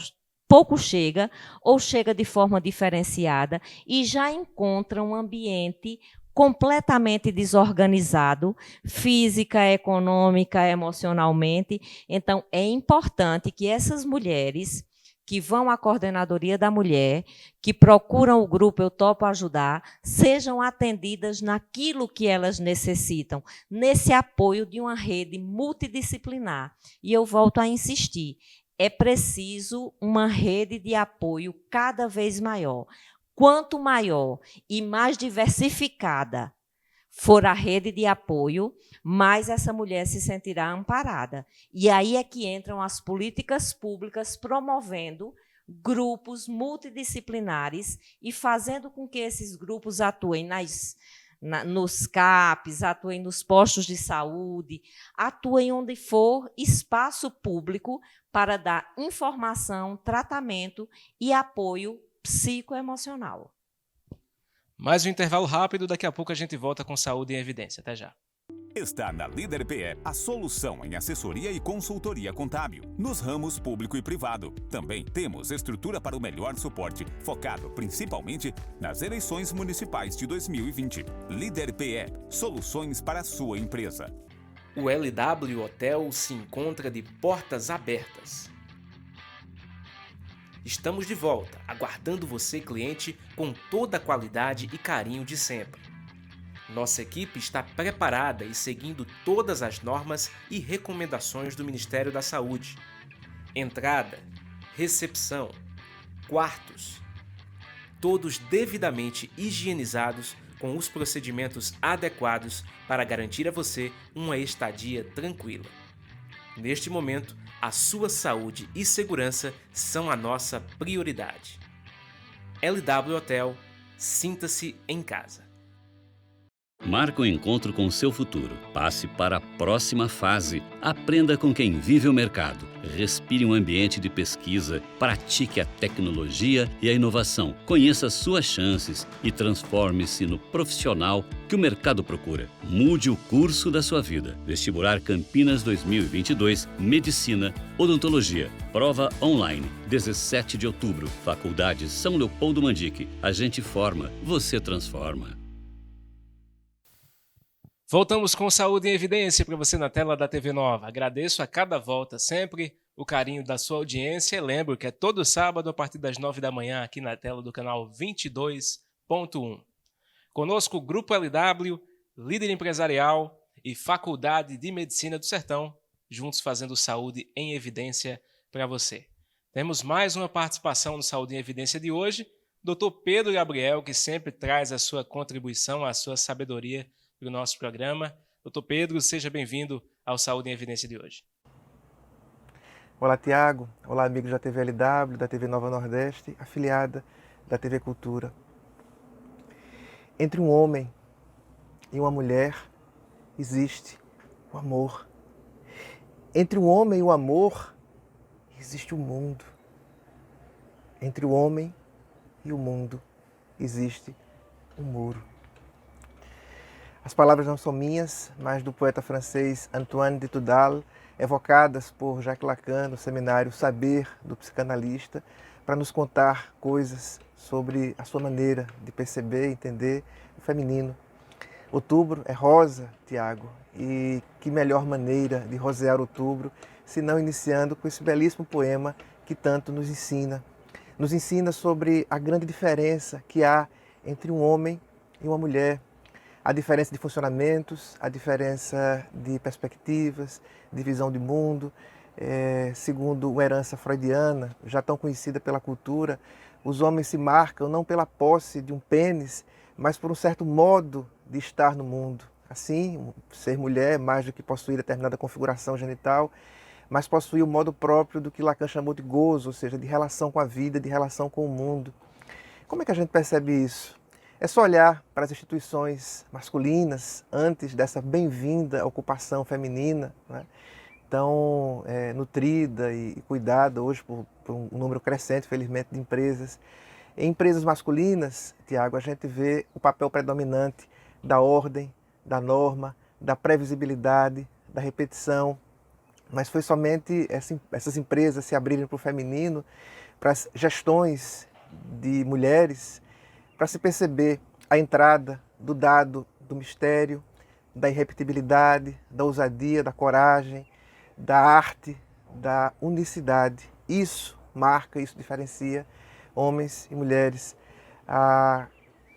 pouco chega ou chega de forma diferenciada e já encontra um ambiente completamente desorganizado, física, econômica, emocionalmente. Então, é importante que essas mulheres que vão à Coordenadoria da Mulher, que procuram o Grupo Eu Topo Ajudar, sejam atendidas naquilo que elas necessitam, nesse apoio de uma rede multidisciplinar. E eu volto a insistir, é preciso uma rede de apoio cada vez maior. Quanto maior e mais diversificada for a rede de apoio, mais essa mulher se sentirá amparada. E aí é que entram as políticas públicas promovendo grupos multidisciplinares e fazendo com que esses grupos atuem nos CAPs, atuem nos postos de saúde, atuem onde for espaço público para dar informação, tratamento e apoio psicoemocional. Mais um intervalo rápido, daqui a pouco a gente volta com Saúde em Evidência. Até já. Está na Líder PE a solução em assessoria e consultoria contábil, nos ramos público e privado. Também temos estrutura para o melhor suporte, focado principalmente nas eleições municipais de 2020. Líder PE, soluções para a sua empresa. O LW Hotel se encontra de portas abertas. Estamos de volta, aguardando você, cliente, com toda a qualidade e carinho de sempre. Nossa equipe está preparada e seguindo todas as normas e recomendações do Ministério da Saúde. Entrada, recepção, quartos, todos devidamente higienizados com os procedimentos adequados para garantir a você uma estadia tranquila. Neste momento, a sua saúde e segurança são a nossa prioridade. LW Hotel, sinta-se em casa. Marque um encontro com o seu futuro. Passe para a próxima fase. Aprenda com quem vive o mercado. Respire um ambiente de pesquisa. Pratique a tecnologia e a inovação. Conheça suas chances e transforme-se no profissional que o mercado procura. Mude o curso da sua vida. Vestibular Campinas 2022, Medicina, Odontologia. Prova online, 17 de outubro. Faculdade São Leopoldo Mandique. A gente forma, você transforma. Voltamos com Saúde em Evidência para você na tela da TV Nova. Agradeço a cada volta sempre o carinho da sua audiência. Lembro que é todo sábado a partir das 9 da manhã aqui na tela do canal 22.1. Conosco o Grupo LW, Líder Empresarial e Faculdade de Medicina do Sertão, juntos fazendo Saúde em Evidência para você. Temos mais uma participação no Saúde em Evidência de hoje, Dr. Pedro Gabriel, que sempre traz a sua contribuição, a sua sabedoria para o nosso programa. Dr. Pedro, seja bem-vindo ao Saúde em Evidência de hoje. Olá, Tiago. Olá, amigos da TV LW, da TV Nova Nordeste, afiliada da TV Cultura. Entre um homem e uma mulher existe o amor. Entre o homem e o amor existe o mundo. Entre o homem e o mundo existe um muro. As palavras não são minhas, mas do poeta francês Antoine de Tudal, evocadas por Jacques Lacan no seminário Saber do Psicanalista, para nos contar coisas sobre a sua maneira de perceber e entender o feminino. Outubro é rosa, Tiago, e que melhor maneira de rosear outubro, se não iniciando com esse belíssimo poema que tanto nos ensina. Nos ensina sobre a grande diferença que há entre um homem e uma mulher, a diferença de funcionamentos, a diferença de perspectivas, de visão de mundo. Segundo uma herança freudiana, já tão conhecida pela cultura, os homens se marcam não pela posse de um pênis, mas por um certo modo de estar no mundo. Assim, ser mulher, mais do que possuir determinada configuração genital, mas possuir o modo próprio do que Lacan chamou de gozo, ou seja, de relação com a vida, de relação com o mundo. Como é que a gente percebe isso? É só olhar para as instituições masculinas antes dessa bem-vinda ocupação feminina, né? Tão nutrida e cuidada hoje por um número crescente, felizmente, de empresas. Em empresas masculinas, Tiago, a gente vê o papel predominante da ordem, da norma, da previsibilidade, da repetição. Mas foi somente essas empresas se abrirem para o feminino, para as gestões de mulheres, para se perceber a entrada do dado do mistério, da irrepetibilidade, da ousadia, da coragem, da arte, da unicidade. Isso marca, isso diferencia homens e mulheres. A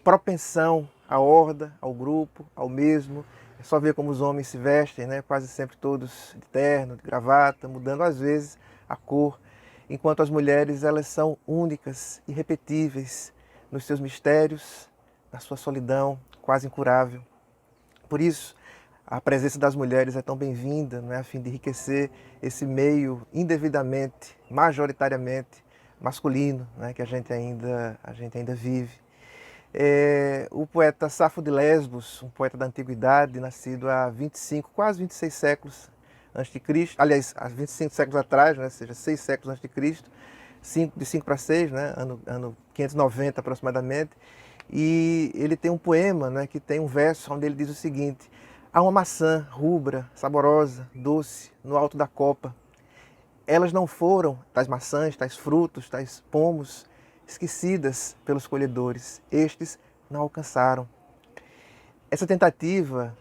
propensão à horda, ao grupo, ao mesmo. É só ver como os homens se vestem, né? Quase sempre todos de terno, de gravata, mudando às vezes a cor, enquanto as mulheres elas são únicas, irrepetíveis nos seus mistérios, na sua solidão quase incurável. Por isso, a presença das mulheres é tão bem-vinda, né, a fim de enriquecer esse meio indevidamente, majoritariamente, masculino, né, que a gente ainda vive. O poeta Safo de Lesbos, um poeta da antiguidade, nascido há 25, quase 26 séculos antes de Cristo, aliás, há 25 séculos atrás, né, ou seja, 6 séculos antes de Cristo, de 5 para 6, né, ano 590 aproximadamente, e ele tem um poema, né, que tem um verso onde ele diz o seguinte: há uma maçã rubra, saborosa, doce, no alto da copa. Elas não foram, tais maçãs, tais frutos, tais pomos, esquecidas pelos colhedores. Estes não alcançaram. Essa tentativa,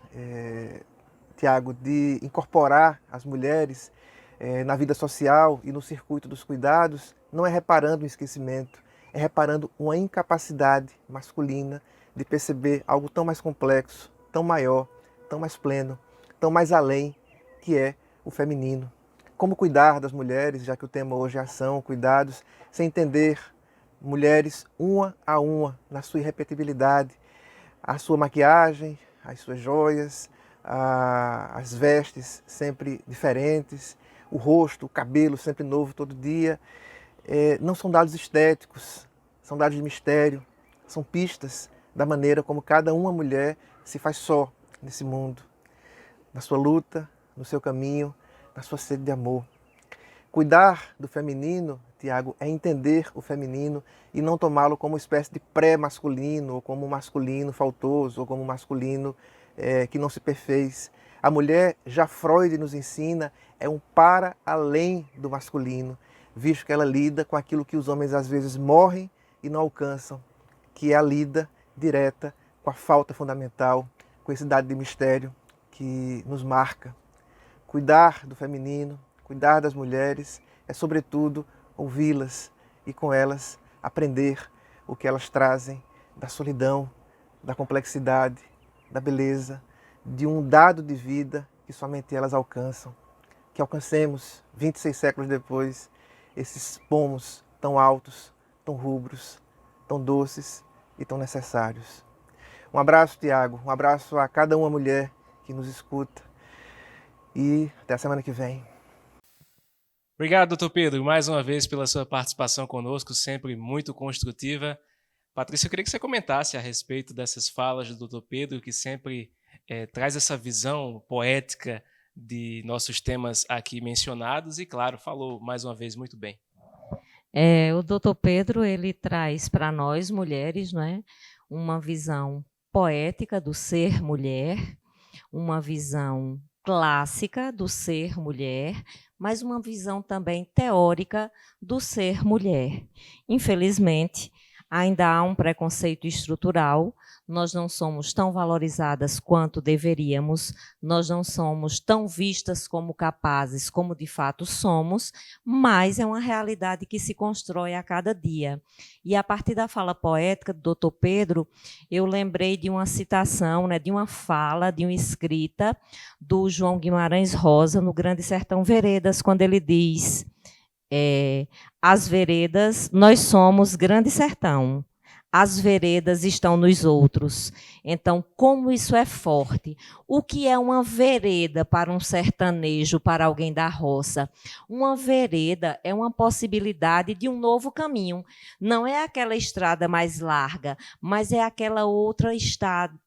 Tiago, de incorporar as mulheres na vida social e no circuito dos cuidados, não é reparando um esquecimento, é reparando uma incapacidade masculina de perceber algo tão mais complexo, tão maior, tão mais pleno, tão mais além, que é o feminino. Como cuidar das mulheres, já que o tema hoje é ação, cuidados, sem entender mulheres uma a uma, na sua irrepetibilidade, a sua maquiagem, as suas joias, as vestes sempre diferentes, o rosto, o cabelo sempre novo todo dia. Não são dados estéticos, são dados de mistério, são pistas da maneira como cada uma mulher se faz só nesse mundo, na sua luta, no seu caminho, na sua sede de amor. Cuidar do feminino, Tiago, é entender o feminino e não tomá-lo como uma espécie de pré-masculino, ou como um masculino faltoso, ou como um masculino que não se perfez. A mulher, já Freud nos ensina, é um para além do masculino, visto que ela lida com aquilo que os homens às vezes morrem e não alcançam, que é a lida direta com a falta fundamental, com esse dado de mistério que nos marca. Cuidar do feminino, cuidar das mulheres, é sobretudo ouvi-las e com elas aprender o que elas trazem da solidão, da complexidade, da beleza, de um dado de vida que somente elas alcançam. Que alcancemos, 26 séculos depois, esses pomos tão altos, tão rubros, tão doces e tão necessários. Um abraço, Tiago, um abraço a cada uma mulher que nos escuta e até a semana que vem. Obrigado, doutor Pedro, mais uma vez pela sua participação conosco, sempre muito construtiva. Patrícia, eu queria que você comentasse a respeito dessas falas do doutor Pedro, que sempre traz essa visão poética de nossos temas aqui mencionados e, claro, falou mais uma vez muito bem. O doutor Pedro, ele traz para nós, mulheres, né, uma visão poética do ser mulher, uma visão clássica do ser mulher, mas uma visão também teórica do ser mulher. Infelizmente, ainda há um preconceito estrutural, nós não somos tão valorizadas quanto deveríamos, nós não somos tão vistas como capazes como de fato somos, mas é uma realidade que se constrói a cada dia. E a partir da fala poética do doutor Pedro, eu lembrei de uma citação, né, de uma fala, de uma escrita do João Guimarães Rosa, no Grande Sertão Veredas, quando ele diz: as veredas, nós somos grande sertão, as veredas estão nos outros. Então, como isso é forte? O que é uma vereda para um sertanejo, para alguém da roça? Uma vereda é uma possibilidade de um novo caminho. Não é aquela estrada mais larga, mas é aquela outra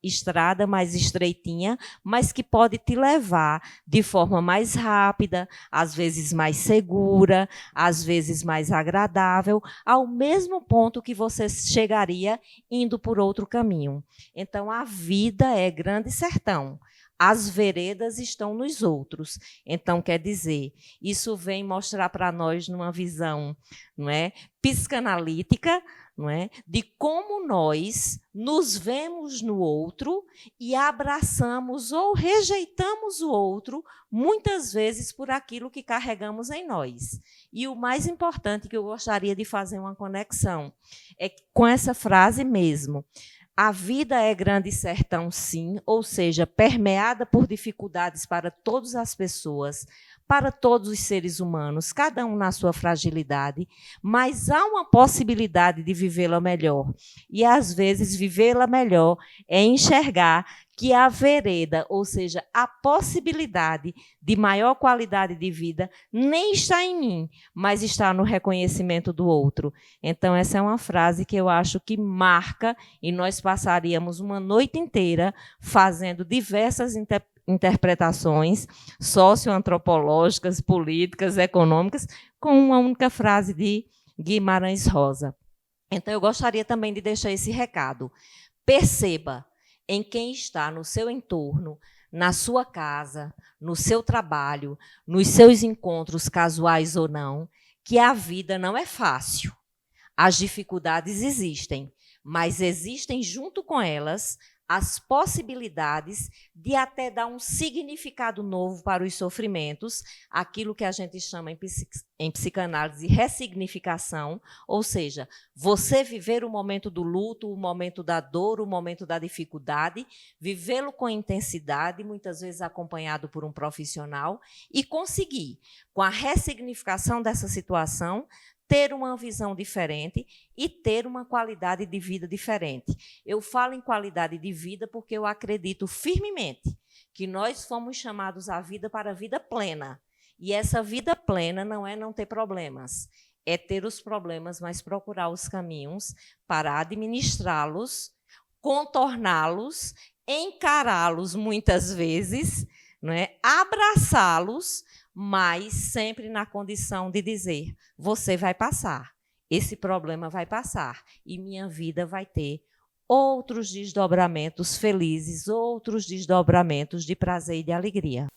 estrada mais estreitinha, mas que pode te levar de forma mais rápida, às vezes mais segura, às vezes mais agradável, ao mesmo ponto que você chegaria indo por outro caminho. Então, a vida é grande sertão. As veredas estão nos outros. Então, quer dizer, isso vem mostrar para nós numa visão, não é, psicanalítica, não é, de como nós nos vemos no outro e abraçamos ou rejeitamos o outro, muitas vezes por aquilo que carregamos em nós. E o mais importante que eu gostaria de fazer uma conexão é com essa frase mesmo. A vida é grande sertão, sim, ou seja, permeada por dificuldades para todas as pessoas, para todos os seres humanos, cada um na sua fragilidade, mas há uma possibilidade de vivê-la melhor. E, às vezes, vivê-la melhor é enxergar que a vereda, ou seja, a possibilidade de maior qualidade de vida, nem está em mim, mas está no reconhecimento do outro. Então, essa é uma frase que eu acho que marca, e nós passaríamos uma noite inteira fazendo diversas interpretações socioantropológicas, políticas, econômicas, com uma única frase de Guimarães Rosa. Então, eu gostaria também de deixar esse recado. Perceba em quem está no seu entorno, na sua casa, no seu trabalho, nos seus encontros casuais ou não, que a vida não é fácil. As dificuldades existem, mas existem junto com elas as possibilidades de até dar um significado novo para os sofrimentos, aquilo que a gente chama em psicanálise de ressignificação, ou seja, você viver o momento do luto, o momento da dor, o momento da dificuldade, vivê-lo com intensidade, muitas vezes acompanhado por um profissional, e conseguir, com a ressignificação dessa situação, ter uma visão diferente e ter uma qualidade de vida diferente. Eu falo em qualidade de vida porque eu acredito firmemente que nós fomos chamados à vida para a vida plena. E essa vida plena não é não ter problemas, é ter os problemas, mas procurar os caminhos para administrá-los, contorná-los, encará-los muitas vezes, não é? Abraçá-los, mas sempre na condição de dizer, você vai passar, esse problema vai passar, e minha vida vai ter outros desdobramentos felizes, outros desdobramentos de prazer e de alegria.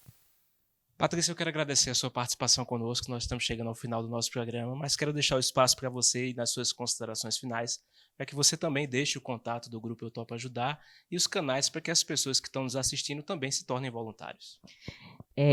Patrícia, eu quero agradecer a sua participação conosco, nós estamos chegando ao final do nosso programa, mas quero deixar o espaço para você e nas suas considerações finais, para que você também deixe o contato do Grupo Eu Topo Ajudar e os canais para que as pessoas que estão nos assistindo também se tornem voluntários.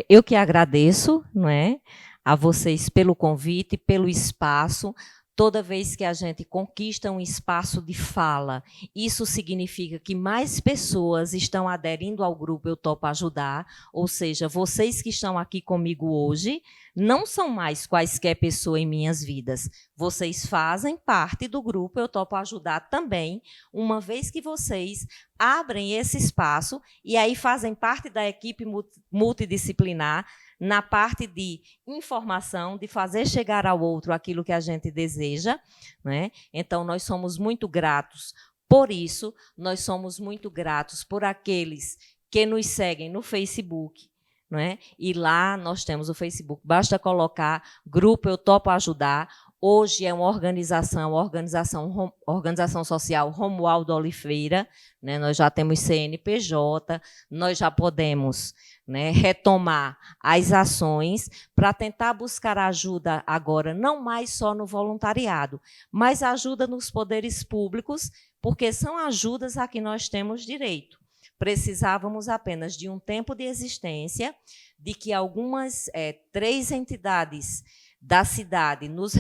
Eu que agradeço, não é, a vocês pelo convite, pelo espaço. Toda vez que a gente conquista um espaço de fala, isso significa que mais pessoas estão aderindo ao Grupo Eu Topo Ajudar, ou seja, vocês que estão aqui comigo hoje não são mais quaisquer pessoas em minhas vidas. Vocês fazem parte do Grupo Eu Topo Ajudar também, uma vez que vocês abrem esse espaço e aí fazem parte da equipe multidisciplinar, na parte de informação, de fazer chegar ao outro aquilo que a gente deseja, né? Então, nós somos muito gratos por isso, nós somos muito gratos por aqueles que nos seguem no Facebook, não é? E lá nós temos o Facebook, basta colocar Grupo Eu Topo Ajudar. Hoje é uma organização social Romualdo Oliveira, né? Nós já temos CNPJ, nós já podemos, né, retomar as ações para tentar buscar ajuda agora, não mais só no voluntariado, mas ajuda nos poderes públicos, porque são ajudas a que nós temos direito. Precisávamos apenas de um tempo de existência, de que algumas 3 entidades da cidade nos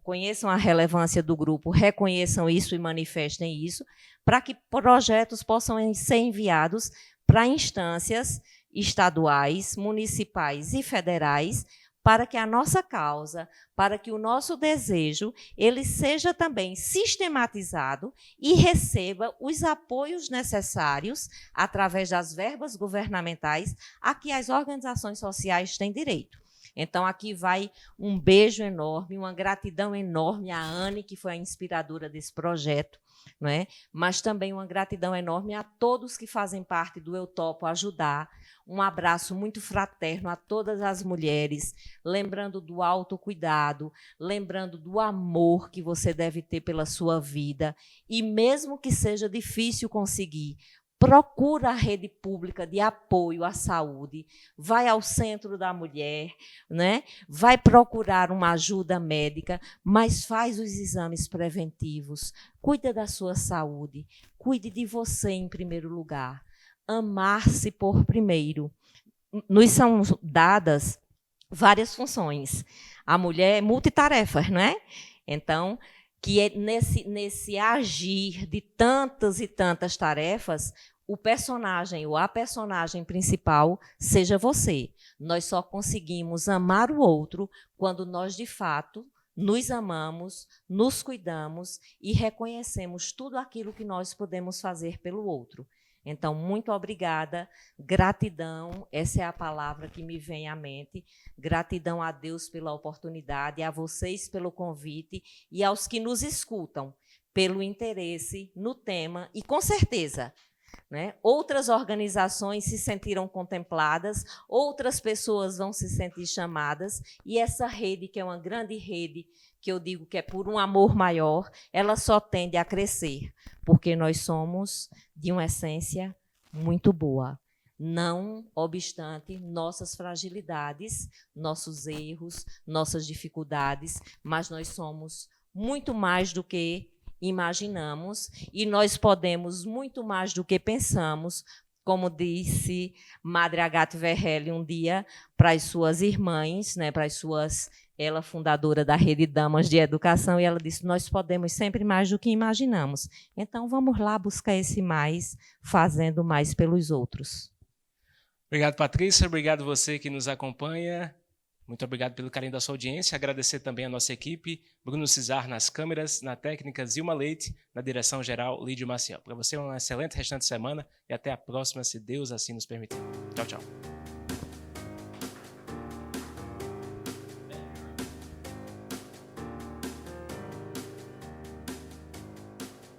conheçam a relevância do grupo, reconheçam isso e manifestem isso, para que projetos possam ser enviados para instâncias estaduais, municipais e federais, para que a nossa causa, para que o nosso desejo, ele seja também sistematizado e receba os apoios necessários, através das verbas governamentais, a que as organizações sociais têm direito. Então, aqui vai um beijo enorme, uma gratidão enorme à Anne, que foi a inspiradora desse projeto, não é? Mas também uma gratidão enorme a todos que fazem parte do Eu Topo Ajudar. Um abraço muito fraterno a todas as mulheres, lembrando do autocuidado, lembrando do amor que você deve ter pela sua vida, e mesmo que seja difícil conseguir, procura a rede pública de apoio à saúde, vai ao Centro da Mulher, né? Vai procurar uma ajuda médica, mas faz os exames preventivos, cuida da sua saúde, cuide de você em primeiro lugar. Amar-se por primeiro. Nos são dadas várias funções. A mulher é multitarefas, não é? Então, que é nesse agir de tantas e tantas tarefas, o personagem ou a personagem principal seja você. Nós só conseguimos amar o outro quando nós, de fato, nos amamos, nos cuidamos e reconhecemos tudo aquilo que nós podemos fazer pelo outro. Então, muito obrigada, gratidão, essa é a palavra que me vem à mente. Gratidão a Deus pela oportunidade, a vocês pelo convite e aos que nos escutam pelo interesse no tema e, com certeza, né, outras organizações se sentiram contempladas, outras pessoas vão se sentir chamadas e essa rede, que é uma grande rede, que eu digo que é por um amor maior, ela só tende a crescer, porque nós somos de uma essência muito boa, não obstante nossas fragilidades, nossos erros, nossas dificuldades, mas nós somos muito mais do que imaginamos e nós podemos muito mais do que pensamos, como disse Madre Agathe Verhelli um dia para as suas irmãs, né, para as suas, ela fundadora da Rede Damas de Educação, e ela disse, nós podemos sempre mais do que imaginamos. Então, vamos lá buscar esse mais, fazendo mais pelos outros. Obrigado, Patrícia. Obrigado você que nos acompanha. Muito obrigado pelo carinho da sua audiência. Agradecer também a nossa equipe, Bruno Cizar nas câmeras, na técnica, Zilma Leite, na direção-geral, Lídio Maciel. Para você, um excelente restante de semana e até a próxima, se Deus assim nos permitir. Tchau, tchau.